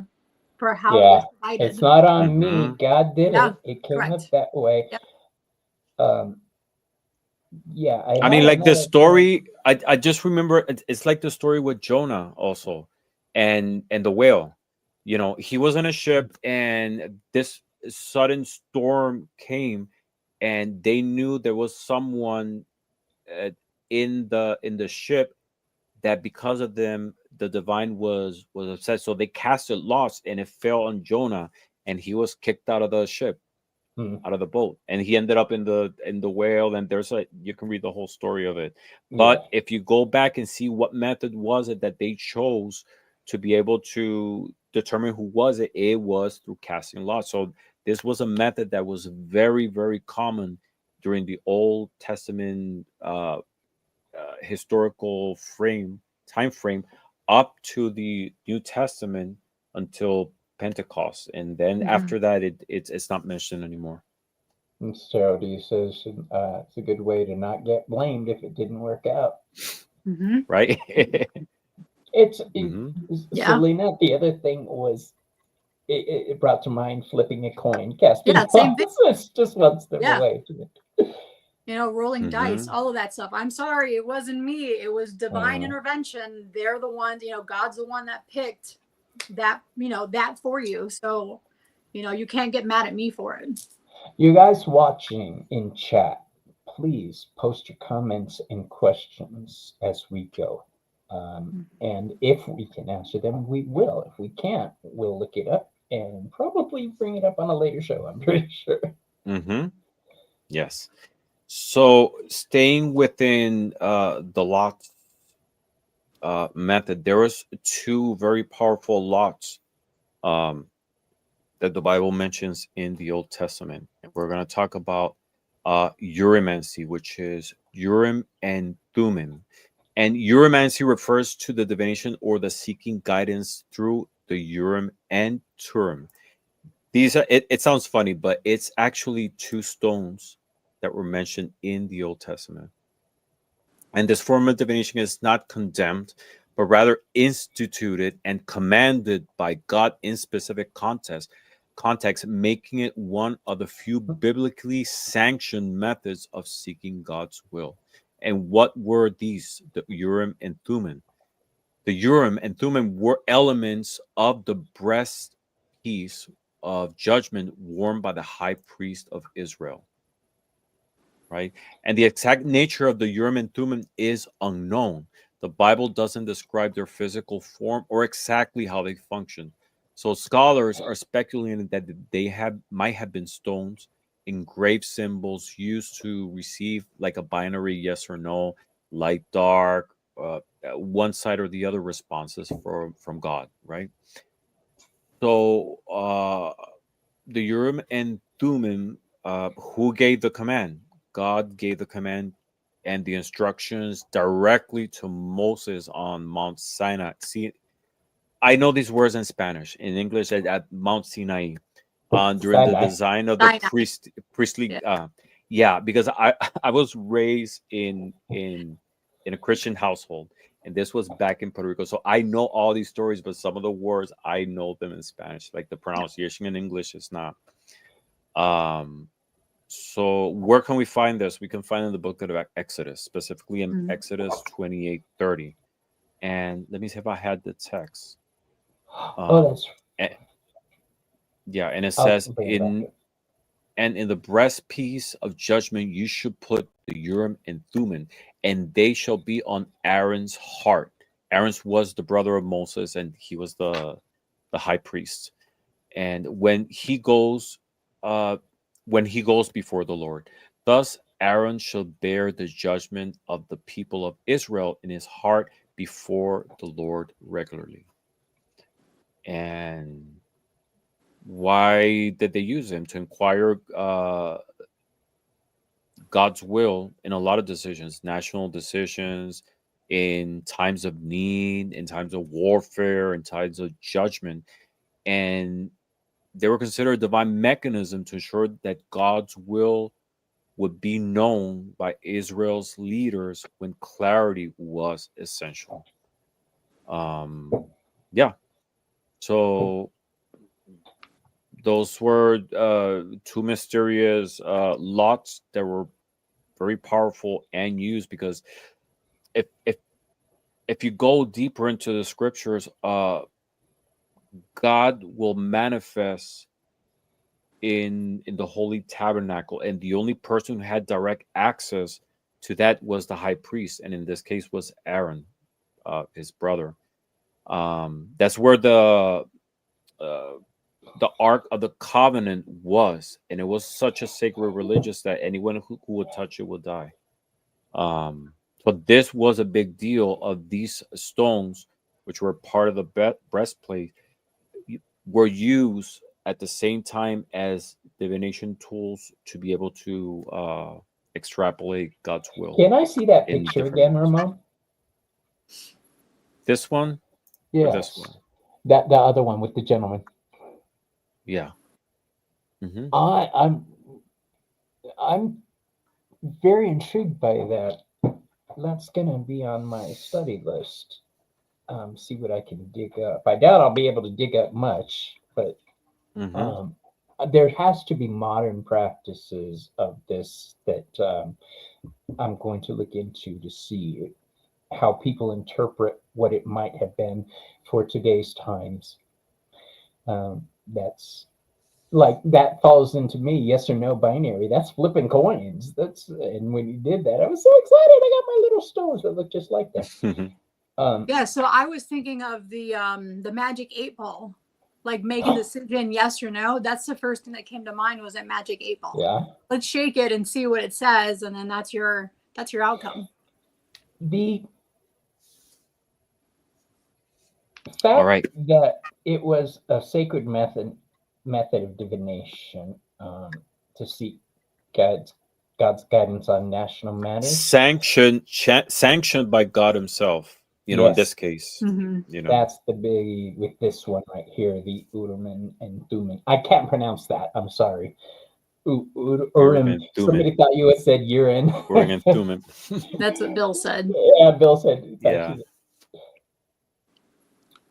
how it was decided. It's not on me. God did it. It came up that way. Yep. I mean, like the story, I just remember it's like the story with Jonah also and the whale. He was in a ship and this sudden storm came and they knew there was someone in the ship that because of them the divine was upset, so they casted lots and it fell on Jonah, and he was kicked out of the ship, out of the boat, and he ended up in the whale. And you can read the whole story of it. But Yeah. if you go back and see what method was it that they chose to be able to determine who was it, it was through casting lots. So this was a method that was very, very common during the Old Testament historical time frame up to the New Testament until Pentecost, and then after that it's not mentioned anymore. And so he says it's a good way to not get blamed if it didn't work out. Right? Celina, the other thing was it brought to mind flipping a coin, casting same thing. It's just one step away. Rolling dice, all of that stuff. I'm sorry, it wasn't me. It was divine intervention. They're the ones, God's the one that picked that, that for you. So, you can't get mad at me for it. You guys watching in chat, please post your comments and questions as we go. And if we can answer them, we will. If we can't, we'll look it up and probably bring it up on a later show, I'm pretty sure. Yes. So staying within the lot method, there was two very powerful lots that the Bible mentions in the Old Testament. And we're going to talk about Urimancy, which is Urim and Thummim. And Urimancy refers to the divination or the seeking guidance through the Urim and Thummim. These are, it sounds funny, but it's actually two stones that were mentioned in the Old Testament. And this form of divination is not condemned, but rather instituted and commanded by God in specific context, making it one of the few biblically sanctioned methods of seeking God's will. And what were these, the Urim and Thummim? The Urim and Thummim were elements of the breastpiece of judgment worn by the high priest of Israel. Right? And the exact nature of the Urim and Thummim is unknown. The Bible doesn't describe their physical form or exactly how they function. So scholars are speculating that they might have been stones, engraved symbols used to receive like a binary yes or no, light, dark, one side or the other responses from God, right? So the Urim and Thummim, who gave the command? God gave the command and the instructions directly to Moses on Mount Sinai. See, I know these words in Spanish. In English, at Mount Sinai, during the design of the priestly. Because I was raised in a Christian household, and this was back in Puerto Rico, so I know all these stories. But some of the words I know them in Spanish, like the pronunciation in English is not. So where can we find this? We can find in the book of Exodus, specifically in Exodus 28:30. And let me see if I had the text. That's and it says in the breastpiece of judgment you should put the Urim and Thummim, and they shall be on Aaron's heart. Aaron was the brother of Moses, and he was the high priest. And when he goes before the Lord, thus Aaron shall bear the judgment of the people of Israel in his heart before the Lord regularly. And why did they use him? To inquire God's will in a lot of decisions, national decisions, in times of need, in times of warfare, in times of judgment. And they were considered a divine mechanism to ensure that God's will would be known by Israel's leaders when clarity was essential. So those were two mysterious lots that were very powerful and used, because if you go deeper into the scriptures, God will manifest in the holy tabernacle, and the only person who had direct access to that was the high priest, and in this case was Aaron, his brother. That's where uh, the Ark of the Covenant was, and it was such a sacred religious that anyone who would touch it would die. But this was a big deal. Of these stones, which were part of the breastplate, were used at the same time as divination tools to be able to extrapolate God's will. Can I see that in picture different again, ways. Ramon? This one or Yes. this one? That the other one with the gentleman. Yeah. Mm-hmm. I'm very intrigued by that. That's gonna be on my study list. See what I can dig up. I doubt I'll be able to dig up much, but Mm-hmm. there has to be modern practices of this that I'm going to look into to see how people interpret what it might have been for today's times. That's like that falls into me, yes or no binary. That's flipping coins. And when you did that, I was so excited. I got my little stones that look just like that. Yeah, so I was thinking of the magic 8 ball, like make a decision yes or no. That's the first thing that came to mind was that magic 8 ball. Yeah. Let's shake it and see what it says, and then that's your outcome. The fact that it was a sacred method of divination to seek God's guidance on national matters. Sanctioned by God Himself. In this case, that's the big with this one right here, the Urim and Thummim. I can't pronounce that. I'm sorry. Urim. Somebody thought you had said urine. Urim and Thummim. That's what Bill said. Yeah, Bill said. Yeah.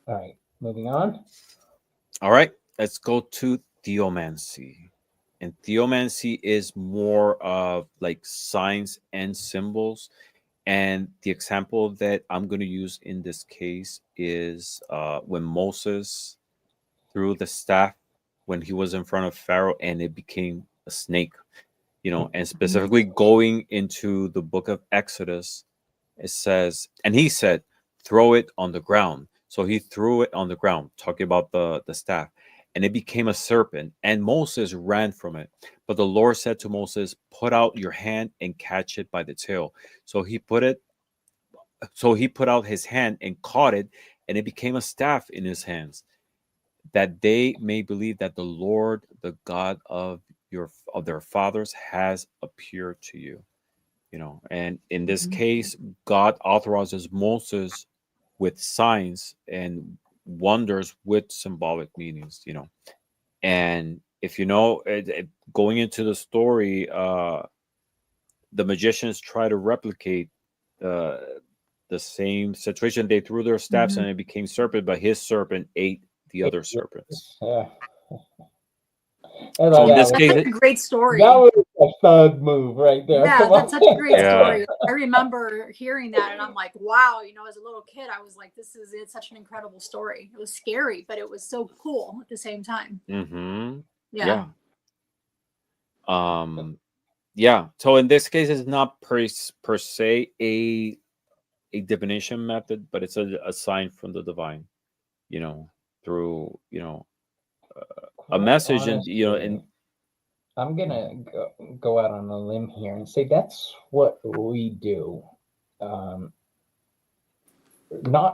All right, moving on. All right, let's go to theomancy. And theomancy is more of like signs and symbols. And the example that I'm going to use in this case is when Moses threw the staff when he was in front of Pharaoh and it became a snake, and specifically going into the book of Exodus, it says, and he said, throw it on the ground. So he threw it on the ground, talking about the staff, and it became a serpent, and Moses ran from it. But the Lord said to Moses, put out your hand and catch it by the tail. So he put out his hand and caught it, and it became a staff in his hands, that they may believe that the Lord, the God of their fathers, has appeared to you. And in this case, God authorizes Moses with signs and wonders with symbolic meanings, and if going into the story, the magicians try to replicate the same situation. They threw their staffs and it became serpent, but his serpent ate the other serpents. So in this case, that's a great story. That was a thug move right there. Yeah, that's such a great story. I remember hearing that, and I'm like, wow. As a little kid, I was like, it's such an incredible story. It was scary, but it was so cool at the same time. Yeah. Yeah. So in this case, it's not per se a divination method, but it's a sign from the divine, through a message. Honestly, and I'm gonna go out on a limb here and say that's what we do. Not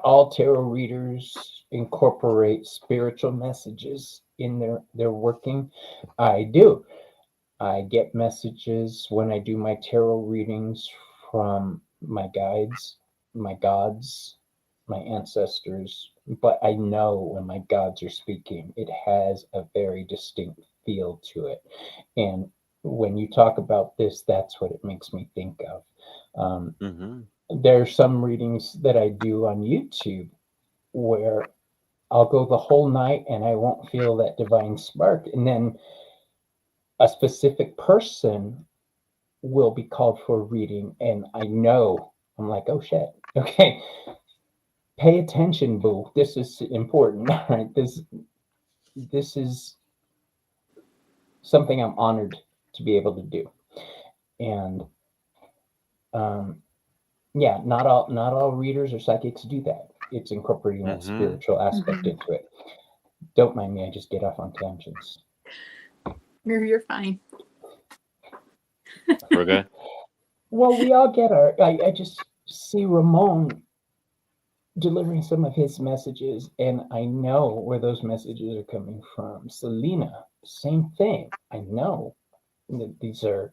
all tarot readers incorporate spiritual messages in their working. I do. I get messages when I do my tarot readings from my guides, my gods, my ancestors, but I know when my gods are speaking, it has a very distinct feel to it. And when you talk about this, that's what it makes me think of. There are some readings that I do on YouTube where I'll go the whole night and I won't feel that divine spark. And then a specific person will be called for a reading, and I'm like, oh shit, okay, pay attention, boo. This is important, right? This is something I'm honored to be able to do. And yeah, not all readers or psychics do that. It's incorporating that spiritual aspect into it. Don't mind me, I just get off on tangents. You're fine. We're good. Well, we all get our. I just see Ramón delivering some of his messages, and I know where those messages are coming from. Celina, same thing. I know that these are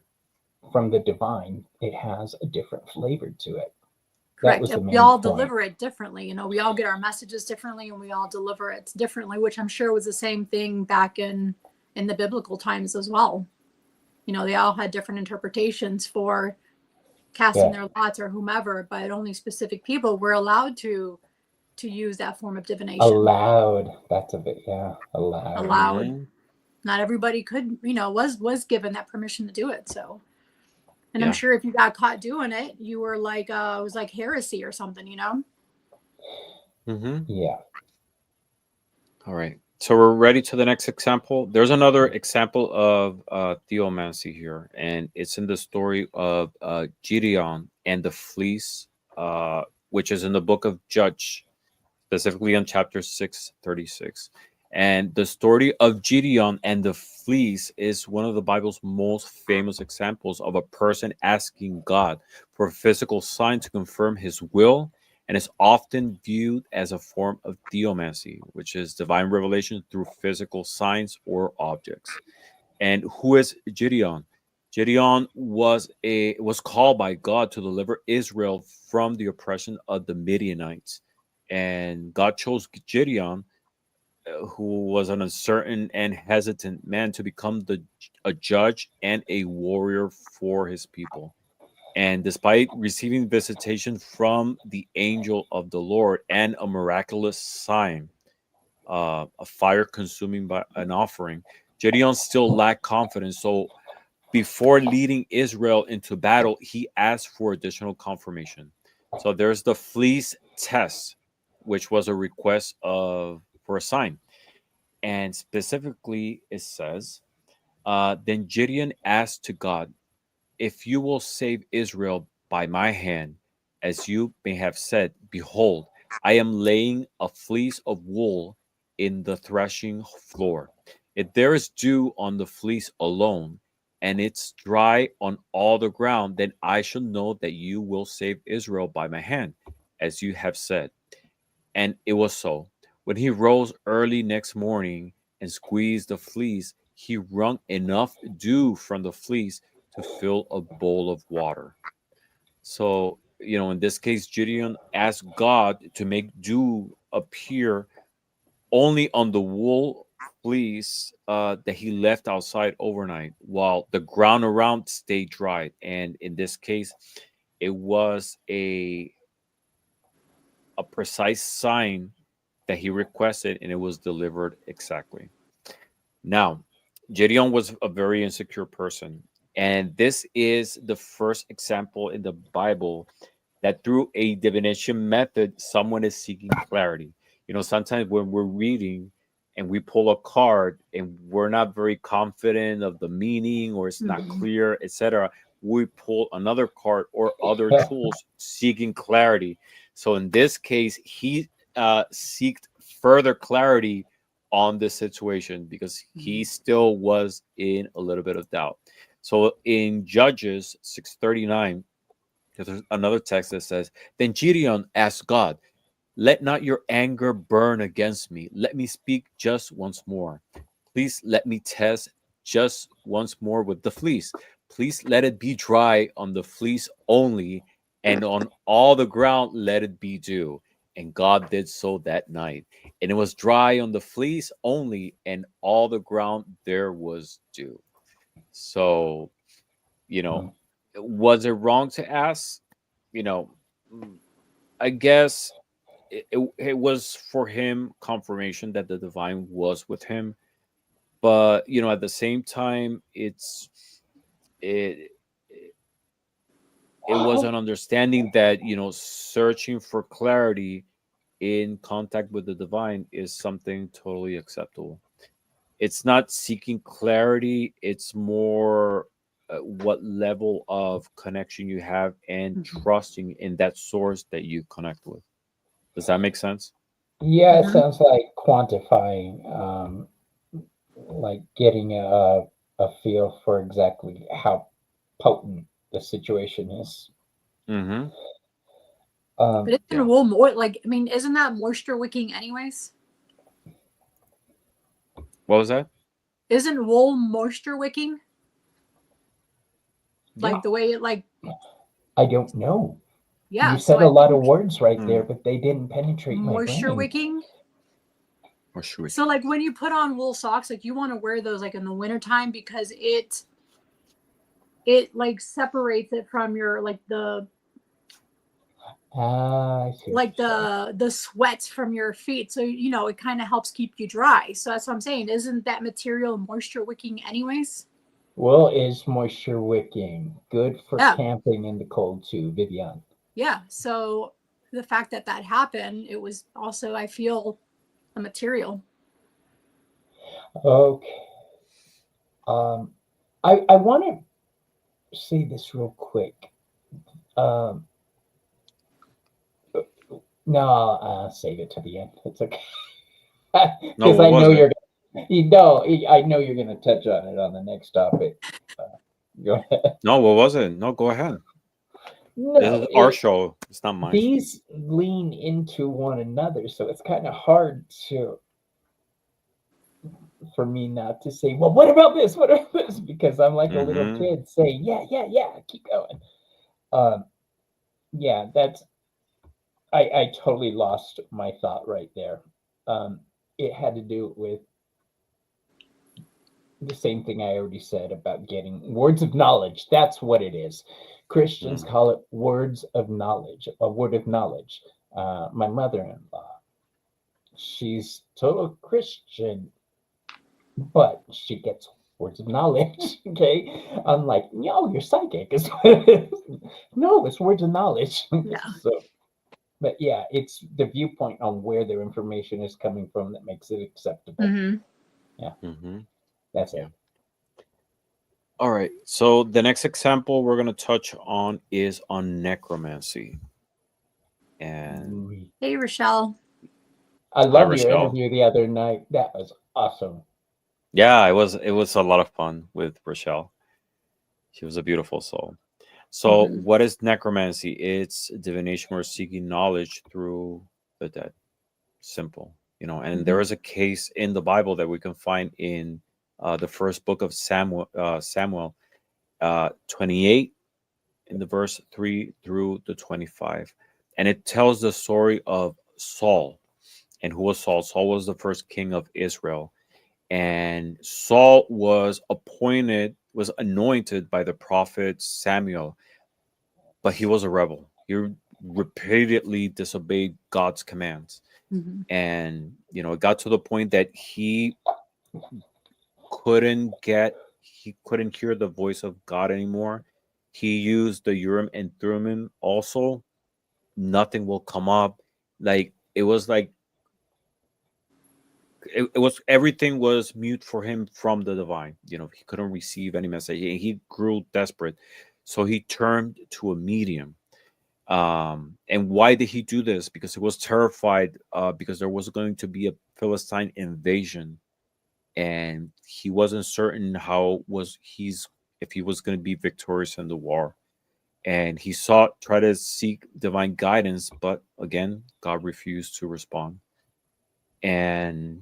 from the divine. It has a different flavor to it. Correct. We all deliver it differently. You know, we all get our messages differently, and we all deliver it differently, which I'm sure was the same thing back in the biblical times as well. You know, they all had different interpretations for casting their lots or whomever, but only specific people were allowed to use that form of divination. Allowed. That's a bit, allowed. Not everybody could, you know, was given that permission to do it. So, and I'm sure if you got caught doing it, you were like, it was like heresy or something, you know? Yeah. All right. So we're ready to the next example. There's another example of theomancy here, and it's in the story of Gideon and the fleece, which is in the book of Judge, specifically on chapter 6:36. And the story of Gideon and the fleece is one of the Bible's most famous examples of a person asking God for a physical sign to confirm his will, and is often viewed as a form of theomancy, which is divine revelation through physical signs or objects. And who is Gideon? Gideon was called by God to deliver Israel from the oppression of the Midianites. And God chose Gideon, who was an uncertain and hesitant man, to become a judge and a warrior for his people. And despite receiving visitation from the angel of the Lord and a miraculous sign, a fire consuming by an offering, Gideon still lacked confidence. So before leading Israel into battle, he asked for additional confirmation. So there's the fleece test, which was a request for a sign. And specifically, it says, then Gideon asked to God, if you will save Israel by my hand, as you may have said, behold, I am laying a fleece of wool in the threshing floor. If there is dew on the fleece alone, and it's dry on all the ground, then I shall know that you will save Israel by my hand, as you have said. And it was so. When he rose early next morning and squeezed the fleece, he wrung enough dew from the fleece to fill a bowl of water. So, you know, in this case, Gideon asked God to make dew appear only on the wool fleece that he left outside overnight, while the ground around stayed dry. And in this case, it was a precise sign that he requested, and it was delivered exactly. Now, Gideon was a very insecure person, and this is the first example in the Bible that through a divination method, someone is seeking clarity. You know, sometimes when we're reading and we pull a card and we're not very confident of the meaning, or it's not clear, etc., we pull another card or other tools seeking clarity. So in this case, he seeked further clarity on this situation because he still was in a little bit of doubt. So in Judges 6:39, there's another text that says, then Gideon asked God, let not your anger burn against me. Let me speak just once more. Please let me test just once more with the fleece. Please let it be dry on the fleece only, and on all the ground let it be dew. And God did so that night. And it was dry on the fleece only, and all the ground there was dew. So, you know, was it wrong to ask? You know, I guess it was for him confirmation that the divine was with him. But, you know, at the same time, it it was an understanding that, you know, searching for clarity in contact with the divine is something totally acceptable. it's not seeking clarity. It's more what level of connection you have and trusting in that source that you connect with. Does that make sense? Yeah, it sounds like quantifying, like getting a feel for exactly how potent the situation is. Mm-hmm. But isn't wool more like? I mean, isn't that moisture wicking anyways? What was that? Isn't wool moisture wicking? Like Yeah. the way it like. I don't know. Yeah. You So said a I lot of think words right there, but they didn't penetrate my moisture brain. wicking. Moisture wicking. So like when you put on wool socks, like you want to wear those like in the wintertime because it like separates it from your like the I see what like you're saying. the sweat from your feet. So you know it kind of helps keep you dry. So that's what I'm saying. Isn't that material moisture wicking anyways? Wool is moisture wicking. Good for Yeah. camping in the cold too, Vivian. Yeah. So the fact that that happened, it was also I feel a material. Okay. I want to say this real quick. Um, no, I'll save it to the end. It's okay. No, Because what I was know it? I know you're going to touch on it on the next topic. Go ahead. No, what was it? No, go ahead. This No, is our show. It's not mine. these lean into one another, so it's kind of hard for me not to say, well, what about this? What about this? Because I'm like a little Mm-hmm. kid saying, yeah, keep going. Um, yeah, I totally lost my thought right there. It had to do with the same thing I already said about getting words of knowledge. That's what it is. Christians call it words of knowledge, a word of knowledge. My mother-in-law, she's total Christian, but she gets words of knowledge. Okay, I'm like, no, you're psychic. Is what it is. No, it's words of knowledge. Yeah. So, but yeah, it's the viewpoint on where their information is coming from that makes it acceptable. Mm-hmm. Yeah, Mm-hmm. that's Yeah. it. All right. So the next example we're going to touch on is on necromancy. And Hey, Rochelle. I hi, loved your Rochelle. interview the other night. That was awesome. Yeah, it was a lot of fun with Rochelle. She was a beautiful soul. So, what is necromancy? It's divination or seeking knowledge through the dead. Simple, And there is a case in the Bible that we can find in the first book of Samuel 28, in the verse 3 through the 25, and it tells the story of Saul. And who was Saul? Saul was the first king of Israel, and Saul was anointed by the prophet Samuel, but he was a rebel. He repeatedly disobeyed God's commands. And it got to the point that he couldn't hear the voice of God anymore. He used the Urim and Thummim also. Nothing will come up. Like it was like it was everything was mute for him from the divine. He couldn't receive any message. He grew desperate, so he turned to a medium. And why did he do this? Because he was terrified, because there was going to be a Philistine invasion, and he wasn't certain if he was going to be victorious in the war. And he tried to seek divine guidance, but again, God refused to respond. And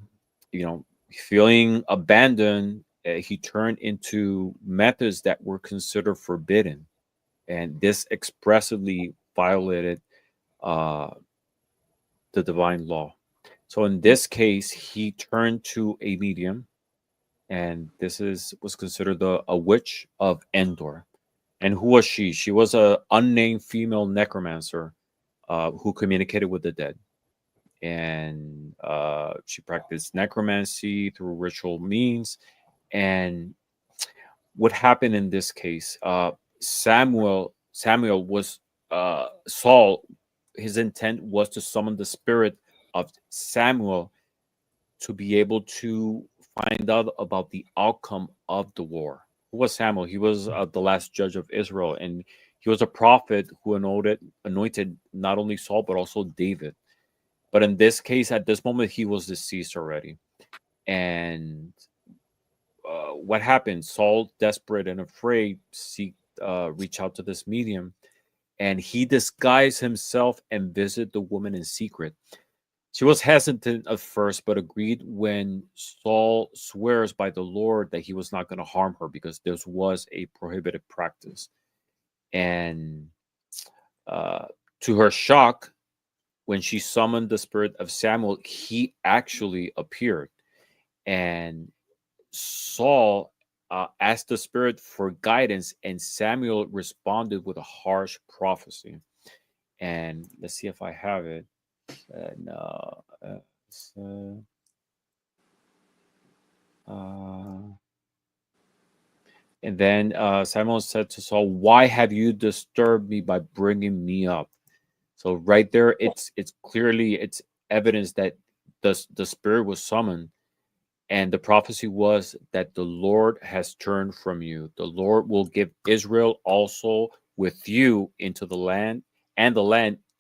feeling abandoned, he turned into methods that were considered forbidden, and this expressively violated the divine law. So in this case, he turned to a medium, and this was considered a witch of Endor. And who was she? She was a unnamed female necromancer who communicated with the dead. And she practiced necromancy through ritual means. And what happened in this case? Samuel was Saul. His intent was to summon the spirit of Samuel to be able to find out about the outcome of the war. Who was Samuel? He was the last judge of Israel, and he was a prophet who anointed not only Saul but also David. But in this case, at this moment, he was deceased already. And what happened? Saul, desperate and afraid, reach out to this medium, and he disguised himself and visited the woman in secret. She was hesitant at first, but agreed when Saul swears by the Lord that he was not going to harm her because this was a prohibited practice. And to her shock, when she summoned the spirit of Samuel, he actually appeared. And Saul asked the spirit for guidance, and Samuel responded with a harsh prophecy. And let's see if I have it. And then Samuel said to Saul, "Why have you disturbed me by bringing me up?" So right there, it's evidence that the spirit was summoned, and the prophecy was that the Lord has turned from you. The Lord will give Israel also with you into the land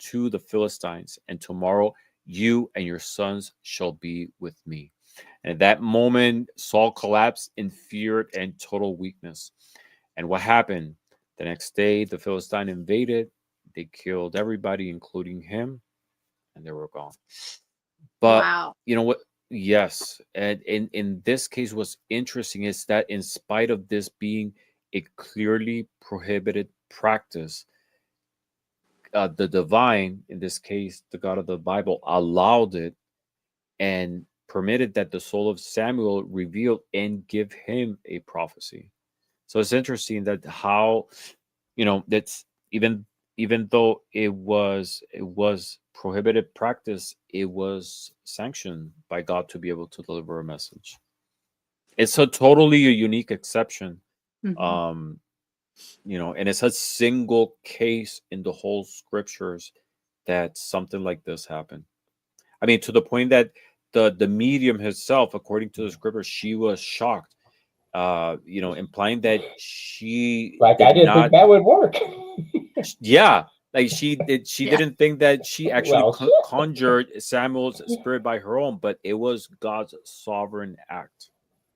to the Philistines, and tomorrow you and your sons shall be with me. And at that moment, Saul collapsed in fear and total weakness. And what happened? The next day, the Philistines invaded. They killed everybody, including him, and they were gone. But wow. You know what? Yes. And in this case, what's interesting is that in spite of this being a clearly prohibited practice, the divine, in this case, the God of the Bible, allowed it and permitted that the soul of Samuel revealed and give him a prophecy. So it's interesting that how, that's even though it was prohibited practice, it was sanctioned by God to be able to deliver a message. It's a totally a unique exception. Mm-hmm. And it's a single case in the whole scriptures that something like this happened. I mean, to the point that the medium herself, according to the scripture, she was shocked, implying that she Like, I did didn't think not. that would work. Yeah, like she Yeah. didn't think that she actually Well, shit. conjured Samuel's spirit by her own, but it was God's sovereign act.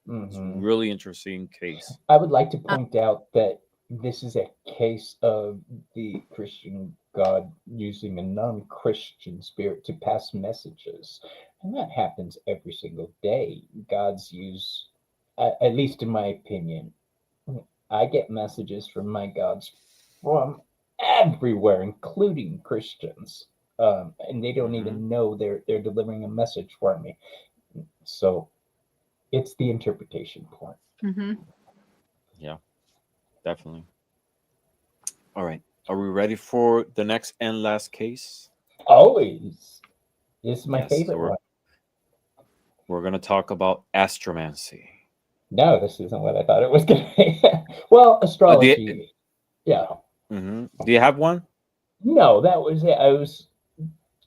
It's Hmm. really interesting case. I would like to point out that this is a case of the Christian God using a non-Christian spirit to pass messages, and that happens every single day. God's use, at least in my opinion, I get messages from my gods from everywhere, including Christians, and they don't even know they're delivering a message for me. So it's the interpretation point. Mm-hmm. Yeah, definitely. All right. Are we ready for the next and last case? Always. This is my Yes. So favorite one. we're going to talk about astromancy. No, this isn't what I thought it was going to be. Well, astrology. Yeah. Do you have one? No, that was it. I was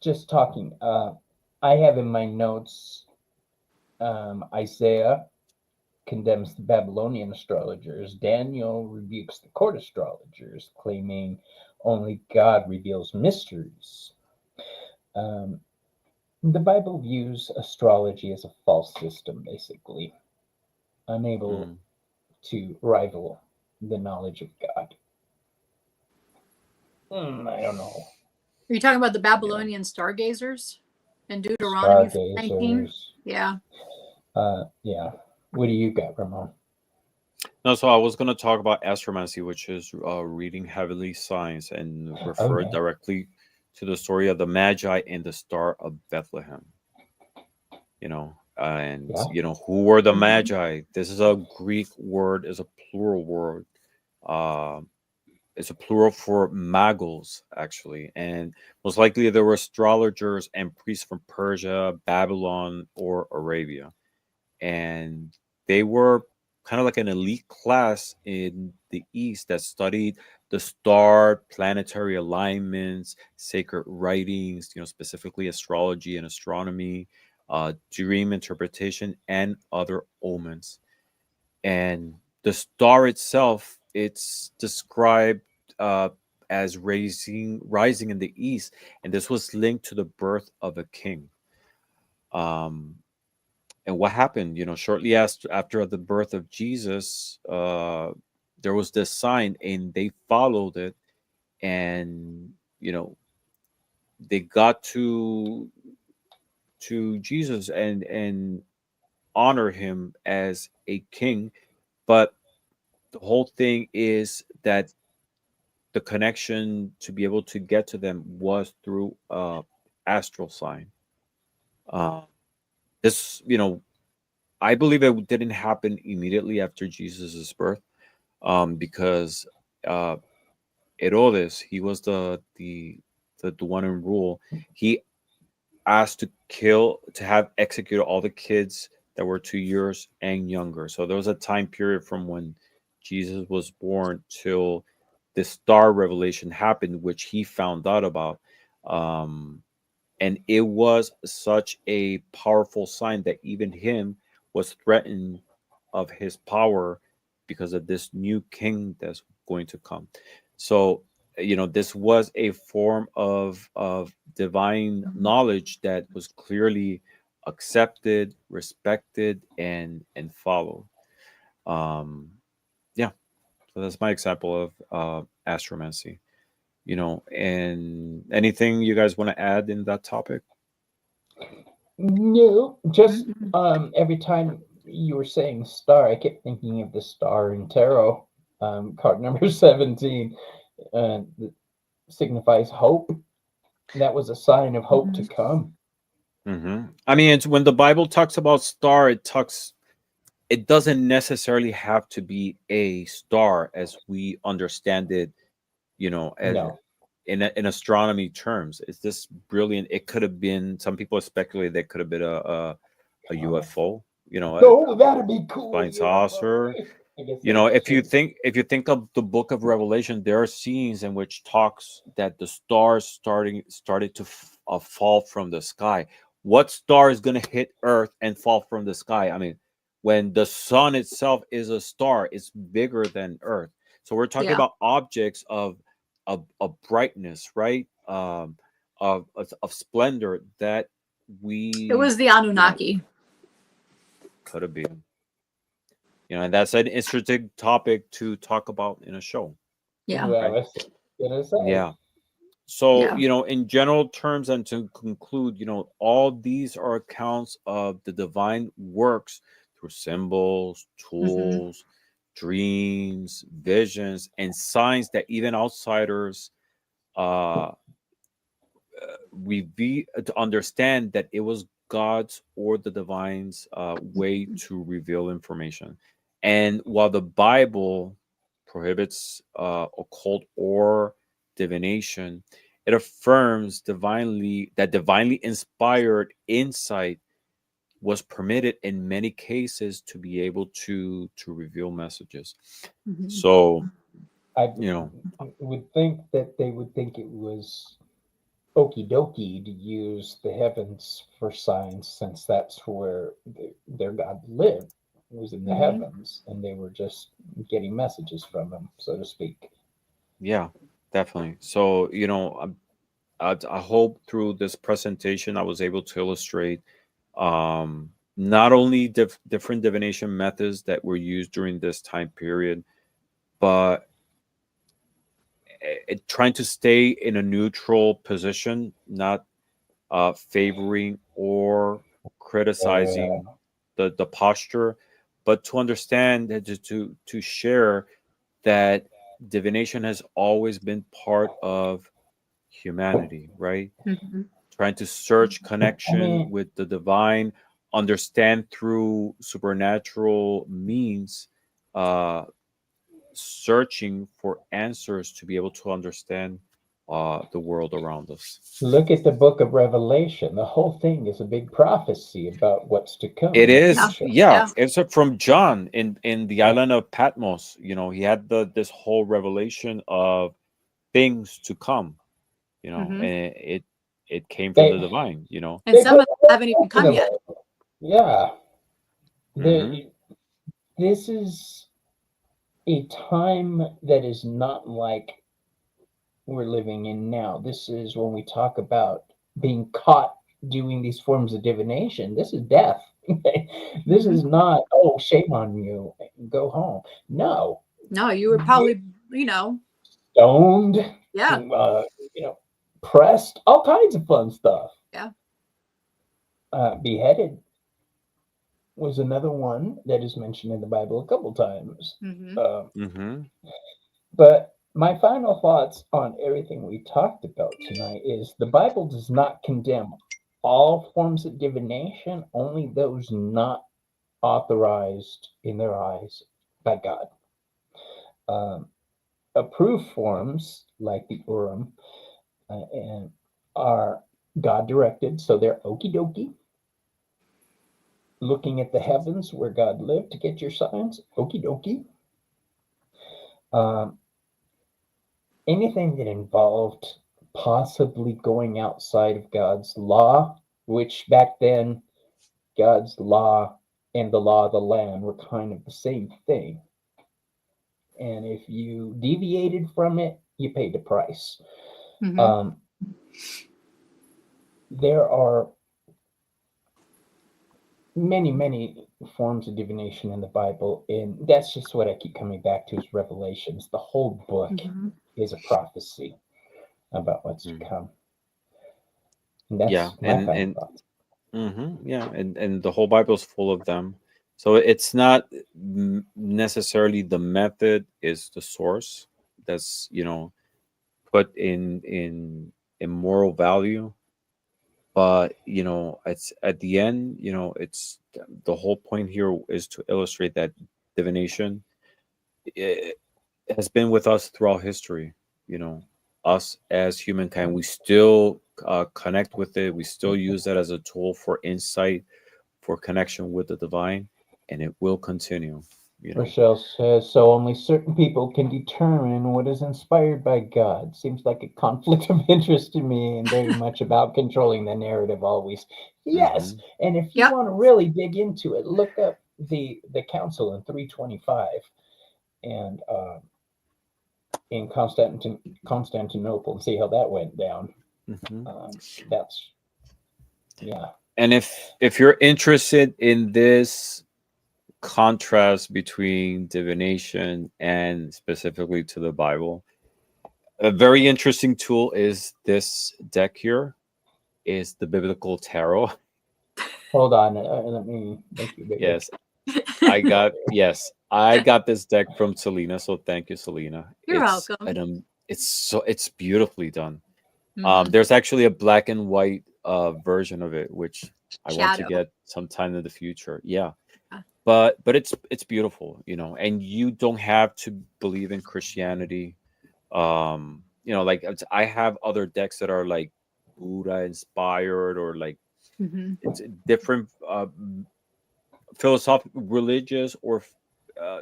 just talking. I have in my notes Isaiah condemns the Babylonian astrologers. Daniel rebukes the court astrologers, claiming only God reveals mysteries. Um, the Bible views astrology as a false system, basically, unable to rival the knowledge of God. I don't know. Are you talking about the Babylonian stargazers in Deuteronomy 19? Yeah. Yeah. What do you got, Ramon? No, so I was going to talk about astromancy, which is reading heavenly signs, and refer directly to the story of the Magi and the Star of Bethlehem. Who were the Magi? This is a Greek word, is a plural word. It's a plural for magos, actually. And most likely there were astrologers and priests from Persia, Babylon, or Arabia. And they were kind of like an elite class in the East that studied the star, planetary alignments, sacred writings, specifically astrology and astronomy, dream interpretation, and other omens. And the star itself, it's described uh, as rising in the east, and this was linked to the birth of a king. Um, and what happened? Shortly after the birth of Jesus, there was this sign, and they followed it, and they got to Jesus and honor him as a king. But the whole thing is that the connection to be able to get to them was through astral sign. Uh, this, I believe it didn't happen immediately after Jesus's birth, because uh, Herodes, he was the one in rule. He asked to have executed all the kids that were 2 years and younger. So there was a time period from when Jesus was born till the star revelation happened, which he found out about. Um, and it was such a powerful sign that even him was threatened of his power because of this new king that's going to come. So this was a form of divine knowledge that was clearly accepted, respected, and followed. um yeah, so that's my example of astromancy. And anything you guys want to add in that topic? No, just every time you were saying star, I kept thinking of the star in tarot, card number 17, that signifies hope. That was a sign of hope to come. I mean, it's when the Bible talks about star, it doesn't necessarily have to be a star as we understand it, as No. in astronomy terms. It's this brilliant. It could have been. Some people speculate that could have been a UFO. Oh, that'd be cool. Flying saucer. I guess If you think of the book of Revelation, there are scenes in which talks that the stars started to fall from the sky. What star is going to hit Earth and fall from the sky? I mean, when the sun itself is a star, it's bigger than Earth. So we're talking about objects of brightness, right? Of splendor that we. It was the Anunnaki. Could have been. And that's an interesting topic to talk about in a show. Yeah. Right? Yeah. So, in general terms, and to conclude, all these are accounts of the divine works through symbols, tools, dreams, visions, and signs that even outsiders we to understand that it was God's or the divine's way to reveal information. And while the Bible prohibits occult or divination, it affirms divinely inspired insight was permitted in many cases to be able to reveal messages. So, I would think that they would think it was okie dokie to use the heavens for signs, since that's where their God lived, was in the heavens, and they were just getting messages from him, so to speak. Yeah, definitely. So, I hope through this presentation I was able to illustrate not only different divination methods that were used during this time period, but trying to stay in a neutral position, not favoring or criticizing the posture, but to understand that to share that divination has always been part of humanity, right? Trying to search connection with the divine, understand through supernatural means, searching for answers to be able to understand the world around us. Look at the book of Revelation. The whole thing is a big prophecy about what's to come. It is, yeah. It's from John in the island of Patmos. He had this whole revelation of things to come. And it came from the divine, And some of them haven't even come yet. Yeah. Mhm. This is a time that is not like we're living in now. This is when we talk about being caught doing these forms of divination. This is death. This is not, oh, shame on you, go home. No. No, you were probably, stoned, yeah. Pressed, all kinds of fun stuff. Yeah. Beheaded was another one that is mentioned in the Bible a couple times. But my final thoughts on everything we talked about tonight is the Bible does not condemn all forms of divination, only those not authorized in their eyes by God. Approved forms like the Urim and are God directed, so they're okie dokie. Looking at the heavens where God lived to get your signs, okie dokie. Anything that involved possibly going outside of God's law, which back then God's law and the law of the land were kind of the same thing. And if you deviated from it, you paid the price. There are many, many forms of divination in the Bible, and that's just what I keep coming back to is Revelations. The whole book is a prophecy about what's to come. And that's my final thoughts. Yeah, and the whole Bible is full of them. So it's not necessarily the method is the source that's put in moral value, but it's at the end, it's the whole point here is to illustrate that divination has been with us throughout history. Us as humankind, we still connect with it. We still use that as a tool for insight, for connection with the divine, and it will continue. Rochelle says, so only certain people can determine what is inspired by God. Seems like a conflict of interest to me and very much about controlling the narrative always. Yes. And if you want to really dig into it, look up the council in 325 and in Constantinople and see how that went down. That's, yeah. And if you're interested in this contrast between divination and specifically to the Bible, a very interesting tool is this deck here, is the biblical tarot. Hold on, let me make you bigger. Yes, I got this deck from Celina, so thank you, Celina. You're welcome. It's beautifully done. There's actually a black and white version of it, which I want to get sometime in the future. Yeah. But it's beautiful, and you don't have to believe in Christianity. Like I have other decks that are like Buddha inspired or like it's different philosophical, religious, or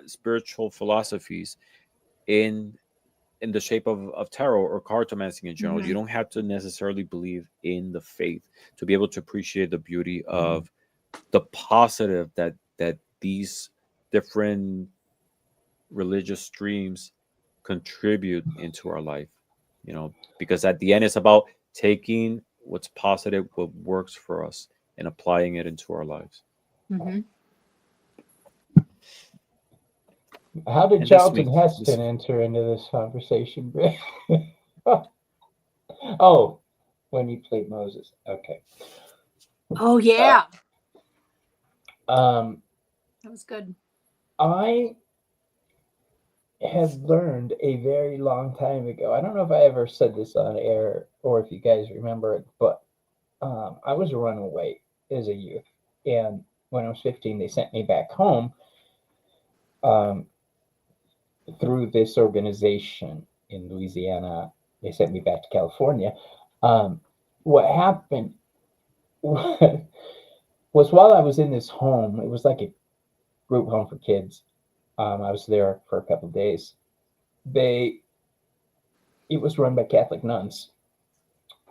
spiritual philosophies in the shape of tarot or cartomancy in general. You don't have to necessarily believe in the faith to be able to appreciate the beauty of the positive that these different religious streams contribute into our life, because at the end it's about taking what's positive, what works for us, and applying it into our lives. How did Charlton Heston enter into this conversation? Oh, when he played Moses. Okay. Oh yeah. That was good. I have learned a very long time ago. I don't know if I ever said this on air or if you guys remember it, but I was a runaway as a youth, and when I was 15, they sent me back home through this organization in Louisiana. They sent me back to California. What happened was while I was in this home, it was like a group home for kids. I was there for a couple of days. It was run by Catholic nuns,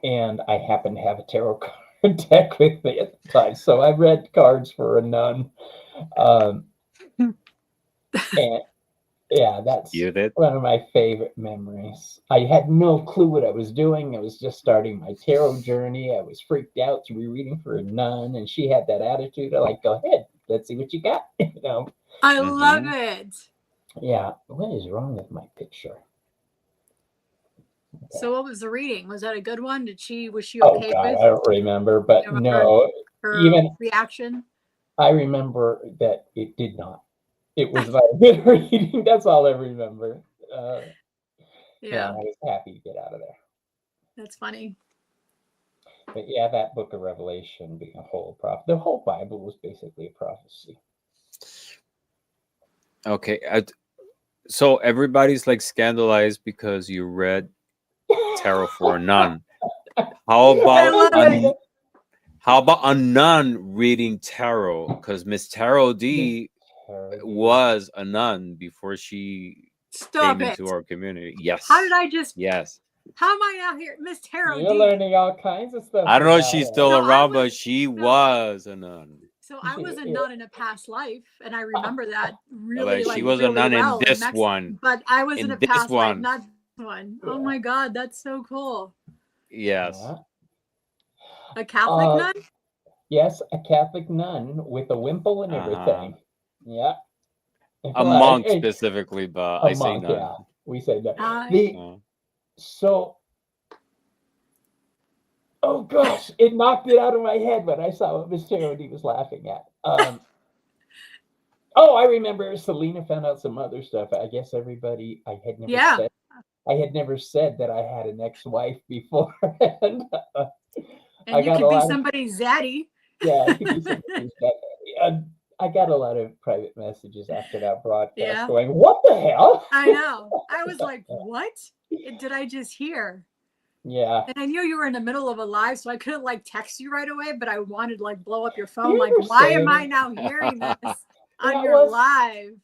and I happened to have a tarot card deck with me at the time, so I read cards for a nun. And yeah, that's You did? one of my favorite memories. I had no clue what I was doing. I was just starting my tarot journey. I was freaked out to be reading for a nun, and she had that attitude of like, "Go ahead, let's see what you got." I love it. Yeah. What is wrong with my picture? Okay. So what was the reading? Was that a good one? Was she Oh okay God, with I don't remember, but no. her Even reaction? I remember that it did not. It was not a good reading. That's all I remember. Yeah, I was happy to get out of there. That's funny. But yeah, that book of Revelation being a whole prophet, the whole Bible was basically a prophecy. Okay. So everybody's like scandalized because you read tarot for a nun. How about a nun reading tarot? Because Miss Tarot D was a nun before she came into our community. Yes. How did I just? Yes. How am I out here, Miss Tarot D? You're learning all kinds of stuff. I don't know if she's still around, but she was a nun. So I was a nun in a past life, and I remember that really. She was a nun in this one, but I was in a past life, not this one. Oh my God, that's so cool. Yes. A Catholic nun? Yes, a Catholic nun with a wimple and everything. Yeah. A monk specifically, but I say nun. Yeah, we say nun. So, oh gosh, it knocked it out of my head when I saw what Miss Tarot D was laughing at. Oh, I remember Celina found out some other stuff. I guess everybody, I had never said that I had an ex-wife before. And you could be somebody's zaddy. Yeah, I could be somebody's zaddy. I got a lot of private messages after that broadcast going, "What the hell?" I know. I was like, "What did I just hear?" Yeah. And I knew you were in the middle of a live, so I couldn't like text you right away, but I wanted to like blow up your phone. Like, why am I now hearing this on your live?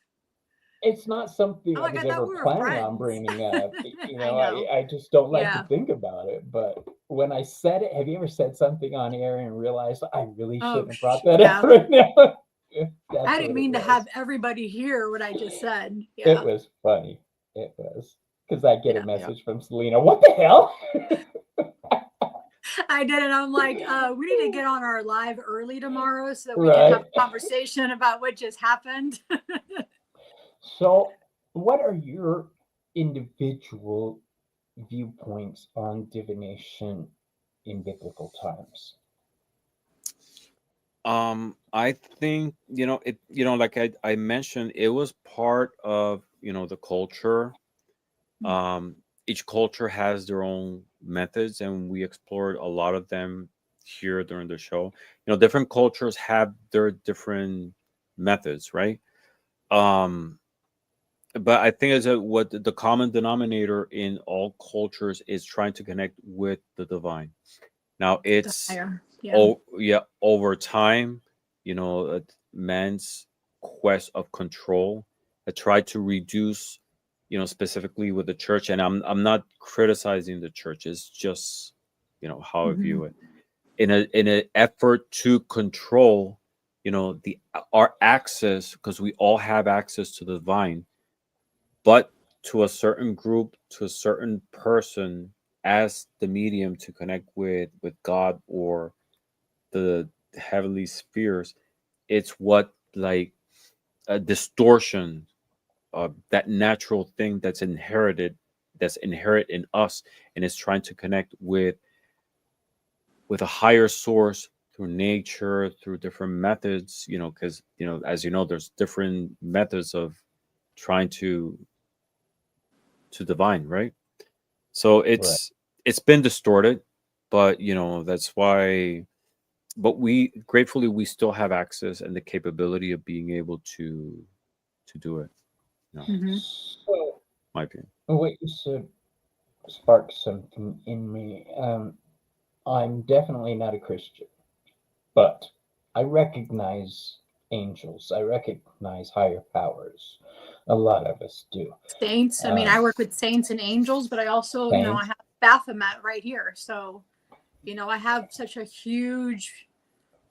It's not something I was ever planning on bringing up. I just don't like to think about it. But when I said it, have you ever said something on air and realized I really shouldn't have brought that up right now? I didn't mean to have everybody hear what I just said. It was funny. It was. Because I get a message from Celina. What the hell? I did it. I'm like, we need to get on our live early tomorrow so that we can have a conversation about what just happened. So, what are your individual viewpoints on divination in biblical times? I think like I mentioned, it was part of the culture. Each culture has their own methods, and we explored a lot of them here during the show. Different cultures have their different methods, right? But I think what the common denominator in all cultures is trying to connect with the divine. Now it's over time, man's quest of control tried to reduce, specifically with the church. And I'm not criticizing the church. It's just, how I view it. In an effort to control, our access, because we all have access to the divine, but to a certain group, to a certain person as the medium to connect with God or the heavenly spheres. It's what like a distortion of that natural thing that's inherent in us, and is trying to connect with a higher source through nature, through different methods, because as there's different methods of trying to divine, right? So it's been distorted, but that's why. But we still have access and the capability of being able to do it. So, my opinion. What you said sparked something in me. I'm definitely not a Christian, but I recognize angels. I recognize higher powers. A lot of us do. Saints. I mean, I work with saints and angels, but I also, I have Baphomet right here. So You know, I have such a huge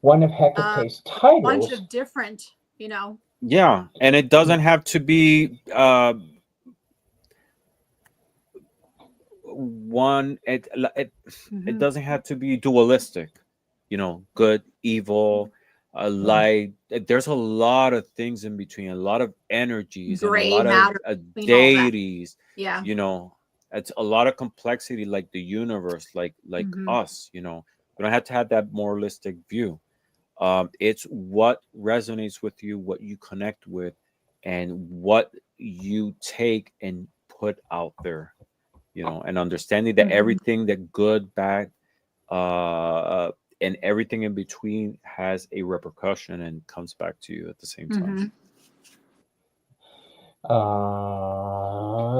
one of Hecate's bunch titles. of different, you know. Yeah, and it doesn't have to be one. It doesn't have to be dualistic. You know, good, evil, light. There's a lot of things in between, a lot of energies, and a Gray lot of matter, between all that. deities. Yeah. You know, it's a lot of complexity, like the universe, like us. You know, we don't have to have that moralistic view. It's what resonates with you, what you connect with, and what you take and put out there. You know, and understanding that everything that good, bad, and everything in between has a repercussion and comes back to you at the same time.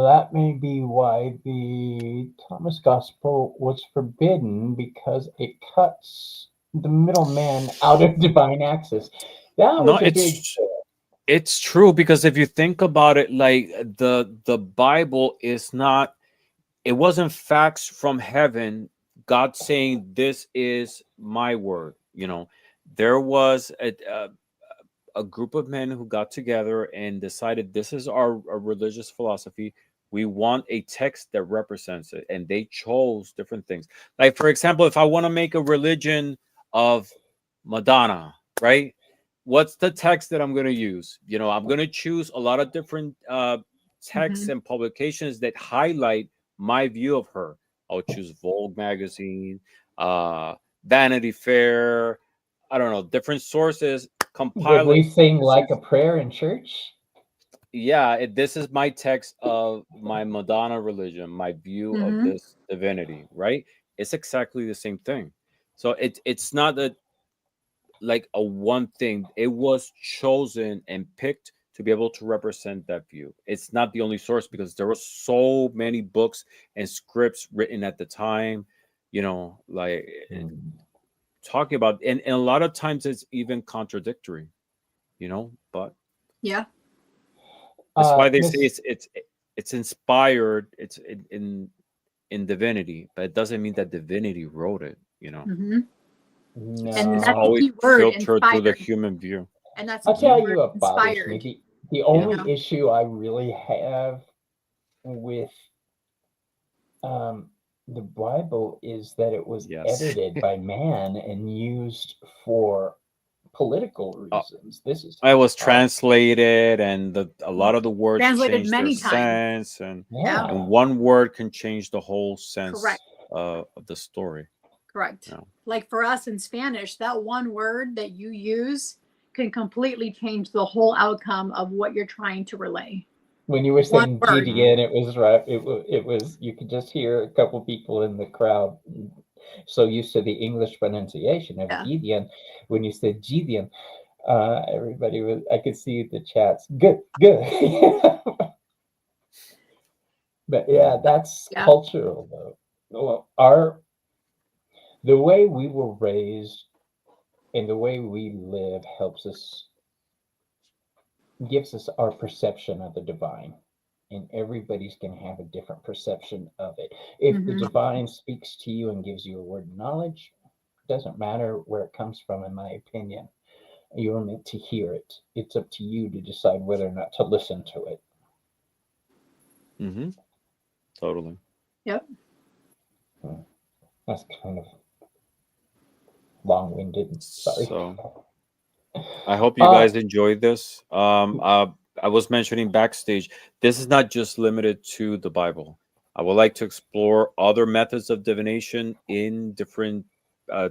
That may be why the Thomas Gospel was forbidden, because it cuts the middleman out of divine access. That No, was a big. it's true, because if you think about it, like the Bible is not. It wasn't facts from heaven. God saying, "This is my word." You know, there was a group of men who got together and decided, this is our religious philosophy. We want a text that represents it, and they chose different things. Like, for example, if I want to make a religion of Madonna, right? What's the text that I'm going to use? You know, I'm going to choose a lot of different texts and publications that highlight my view of her. I'll choose Vogue magazine, Vanity Fair, I don't know, different sources, compile Did we it. sing like a prayer in church? Yeah, this is my text of my Madonna religion, my view of this divinity, right? It's exactly the same thing. So it's not like a one thing. It was chosen and picked to be able to represent that view. It's not the only source, because there were so many books and scripts written at the time, you know, like talking about, and a lot of times it's even contradictory, you know, but yeah, that's why they say it's inspired, it's in divinity, but it doesn't mean that divinity wrote it, you know. No. And It's that's the always key word, filtered through the inspired. human view. And that's I'll tell you what bothers inspired. me. The only issue I really have with the Bible is that it was edited by man and used for political reasons. This is it was translated, and a lot of the words translated changed their many times. sense, and Yeah. and one word can change the whole sense Correct. of the story. Correct. Yeah. Like for us in Spanish, that one word that you use can completely change the whole outcome of what you're trying to relay. When you were saying Gideon, it was right. It was. You could just hear a couple people in the crowd so used to the English pronunciation of Gideon. When you said Gideon, everybody was. I could see the chats. Good. But yeah, that's cultural though. Well, the way we were raised and the way we live gives us our perception of the divine, and everybody's going to have a different perception of it. If the divine speaks to you and gives you a word of knowledge, it doesn't matter where it comes from, in my opinion. You're meant to hear it. It's up to you to decide whether or not to listen to it. Totally. Yep. That's kind of long-winded. Sorry. So I hope you guys enjoyed this. I was mentioning backstage, this is not just limited to the Bible. I would like to explore other methods of divination in different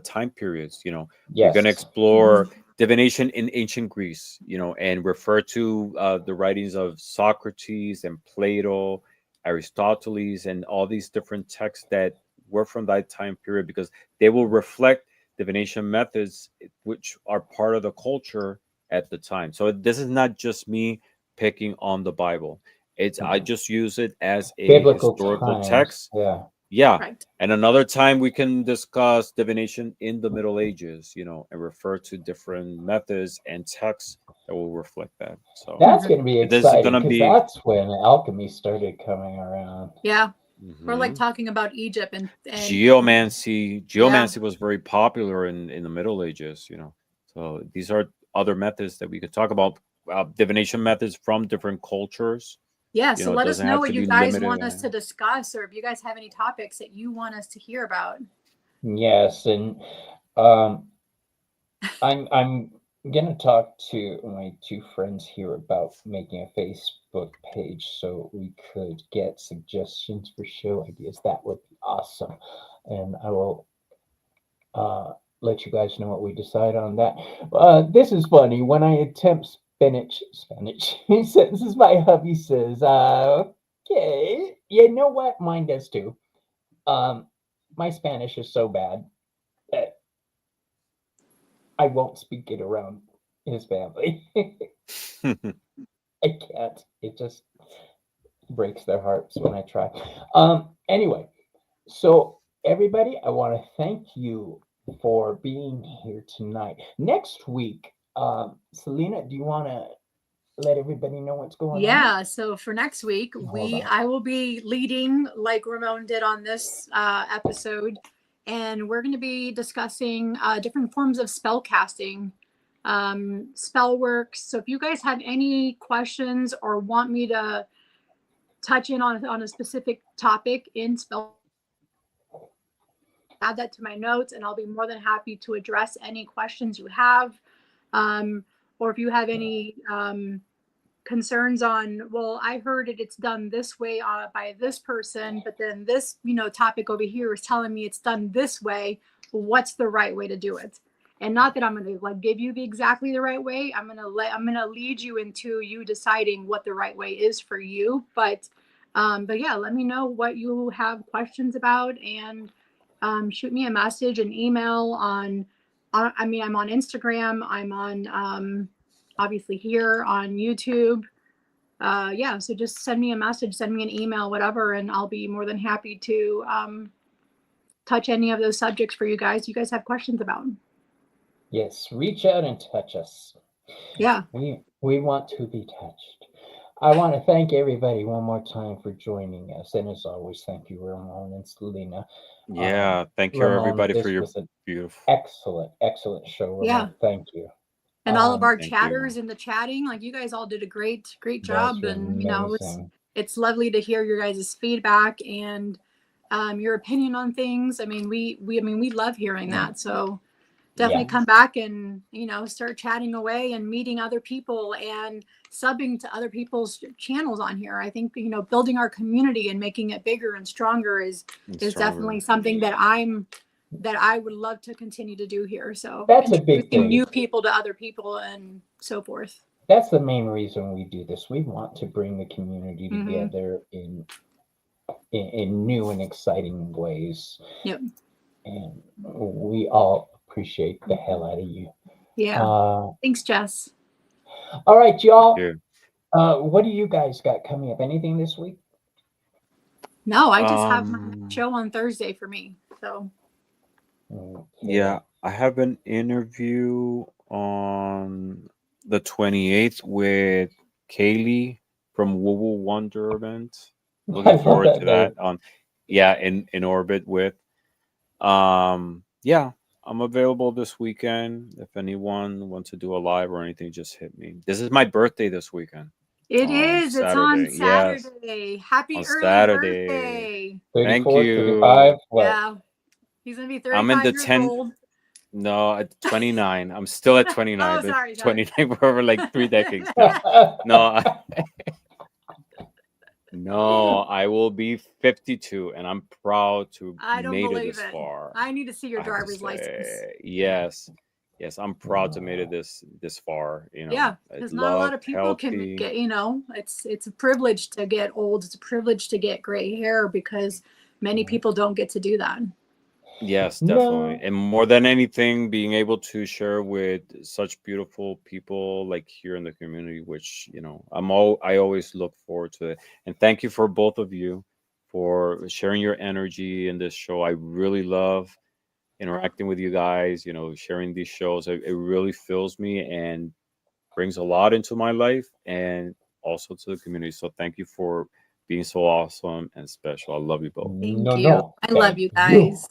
time periods. You know, we're going to explore divination in ancient Greece, you know, and refer to the writings of Socrates and Plato, Aristoteles, and all these different texts that were from that time period, because they will reflect divination methods which are part of the culture at the time. So this is not just me picking on the Bible. It's I just use it as a biblical historical times. text. Yeah. Right. And another time we can discuss divination in the Middle Ages, you know, and refer to different methods and texts that will reflect that. So that's going to be exciting, because be... that's when alchemy started coming around. Yeah. We're like talking about Egypt and geomancy. Geomancy was very popular in the Middle Ages, you know. So these are other methods that we could talk about, divination methods from different cultures. Yeah, You so know, it let us doesn't know have what to you be guys limited. want us to discuss, or if you guys have any topics that you want us to hear about. Yes, and um, I'm gonna talk to my two friends here about making a Facebook page so we could get suggestions for show ideas. That would be awesome, and I will let you guys know what we decide on that. This is funny. When I attempt Spanish sentences, my hubby says, "Okay, you know what? Mine does too. Um, my Spanish is so bad that I won't speak it around his family. I can't. It just breaks their hearts when I try. Anyway, so everybody, I want to thank you for being here tonight. Next week, Celina, do you want to let everybody know what's going on? Yeah, so for next week, Hold on. I will be leading like Ramon did on this episode, and we're going to be discussing different forms of spell casting, spell work. So if you guys have any questions or want me to touch in on a specific topic in spell, add that to my notes, and I'll be more than happy to address any questions you have, or if you have any concerns on, well, I heard it's done this way by this person, but then this topic over here is telling me it's done this way. What's the right way to do it? And not that I'm going to like give you exactly the right way. I'm going to lead you into you deciding what the right way is for you. But yeah, let me know what you have questions about, and shoot me a message, an email on. I mean, I'm on Instagram. I'm on obviously here on YouTube. Yeah, so just send me a message, send me an email, whatever, and I'll be more than happy to touch any of those subjects for you guys have questions about. Yes, reach out and touch us. Yeah. We want to be touched. I want to thank everybody one more time for joining us. And as always, thank you, Ramon and Celina. Yeah, thank you Ramon, everybody for this your was an beautiful. excellent show, Ramon. Yeah. Thank you. And all of our Thank chatters you. in the chatting, like you guys all did a great Yes, job, you're and amazing. it's lovely to hear your guys' feedback and your opinion on things. I mean, we love hearing that. So definitely Yeah. come back and start chatting away and meeting other people and subbing to other people's channels on here. I think building our community and making it bigger and stronger is definitely something that I would love to continue to do here. So That's a big thing. New people to other people and so forth. That's the main reason we do this. We want to bring the community together in new and exciting ways. Yep. And we all appreciate the hell out of you. Yeah. Thanks, Jess. All right, y'all. What do you guys got coming up? Anything this week? No, I just have my show on Thursday for me. So yeah, I have an interview on the 28th with Kaylee from Woo Woo Wonderment. Looking forward to that. In orbit with. Yeah, I'm available this weekend. If anyone wants to do a live or anything, just hit me. This is my birthday this weekend. It is. Saturday. It's on Saturday. Yes. Happy early birthday. 34, 35. What? Yeah. He's going to be 35 I'm in the years old. No, at 29. I'm still at 29. Oh, sorry. 29 for over like 3 decades. No, I will be 52, and I'm proud to made it this far. I need to see your driver's license. Yes, I'm proud to made it this far. Yeah, because not a lot of people can get. It's a privilege to get old. It's a privilege to get gray hair because many people don't get to do that. Yes, definitely. And more than anything, being able to share with such beautiful people like here in the community, which, I always look forward to it. And thank you for both of you for sharing your energy in this show. I really love interacting with you guys, sharing these shows. It really fills me and brings a lot into my life and also to the community. So thank you for being so awesome and special. I love you both. Thank you. I love you guys.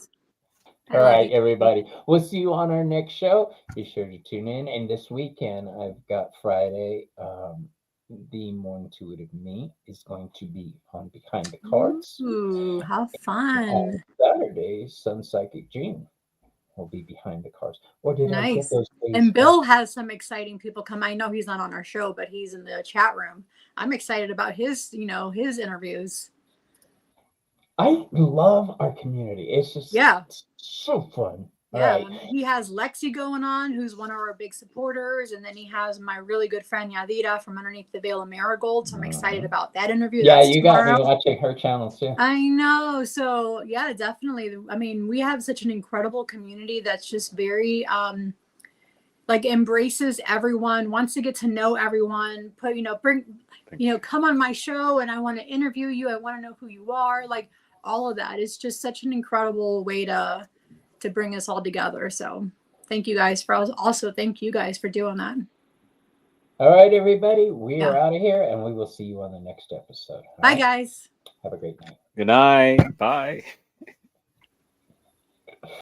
All right, everybody. We'll see you on our next show. Be sure to tune in. And this weekend, I've got Friday. The more intuitive me is going to be on Behind the Cards. Ooh, how fun. On Saturday, Sun Psychic Jean will be Behind the Cards. Or did I get those days? And Bill has some exciting people come. I know he's not on our show, but he's in the chat room. I'm excited about his, his interviews. I love our community. It's just so fun. Yeah, right. He has Lexi going on, who's one of our big supporters, and then he has my really good friend Yadira from Underneath the Veil of Marigold. So I'm excited about that interview. Yeah, you got me watching her channel too. I know. So yeah, definitely. I mean, we have such an incredible community that's just very embraces everyone, wants to get to know everyone. Come on my show, and I want to interview you. I want to know who you are. Like all of that. It's just such an incredible way to bring us all together. So thank you guys for doing that. All right, everybody, we are out of here, and we will see you on the next episode. Bye, guys. Have a great night. Good night. Bye.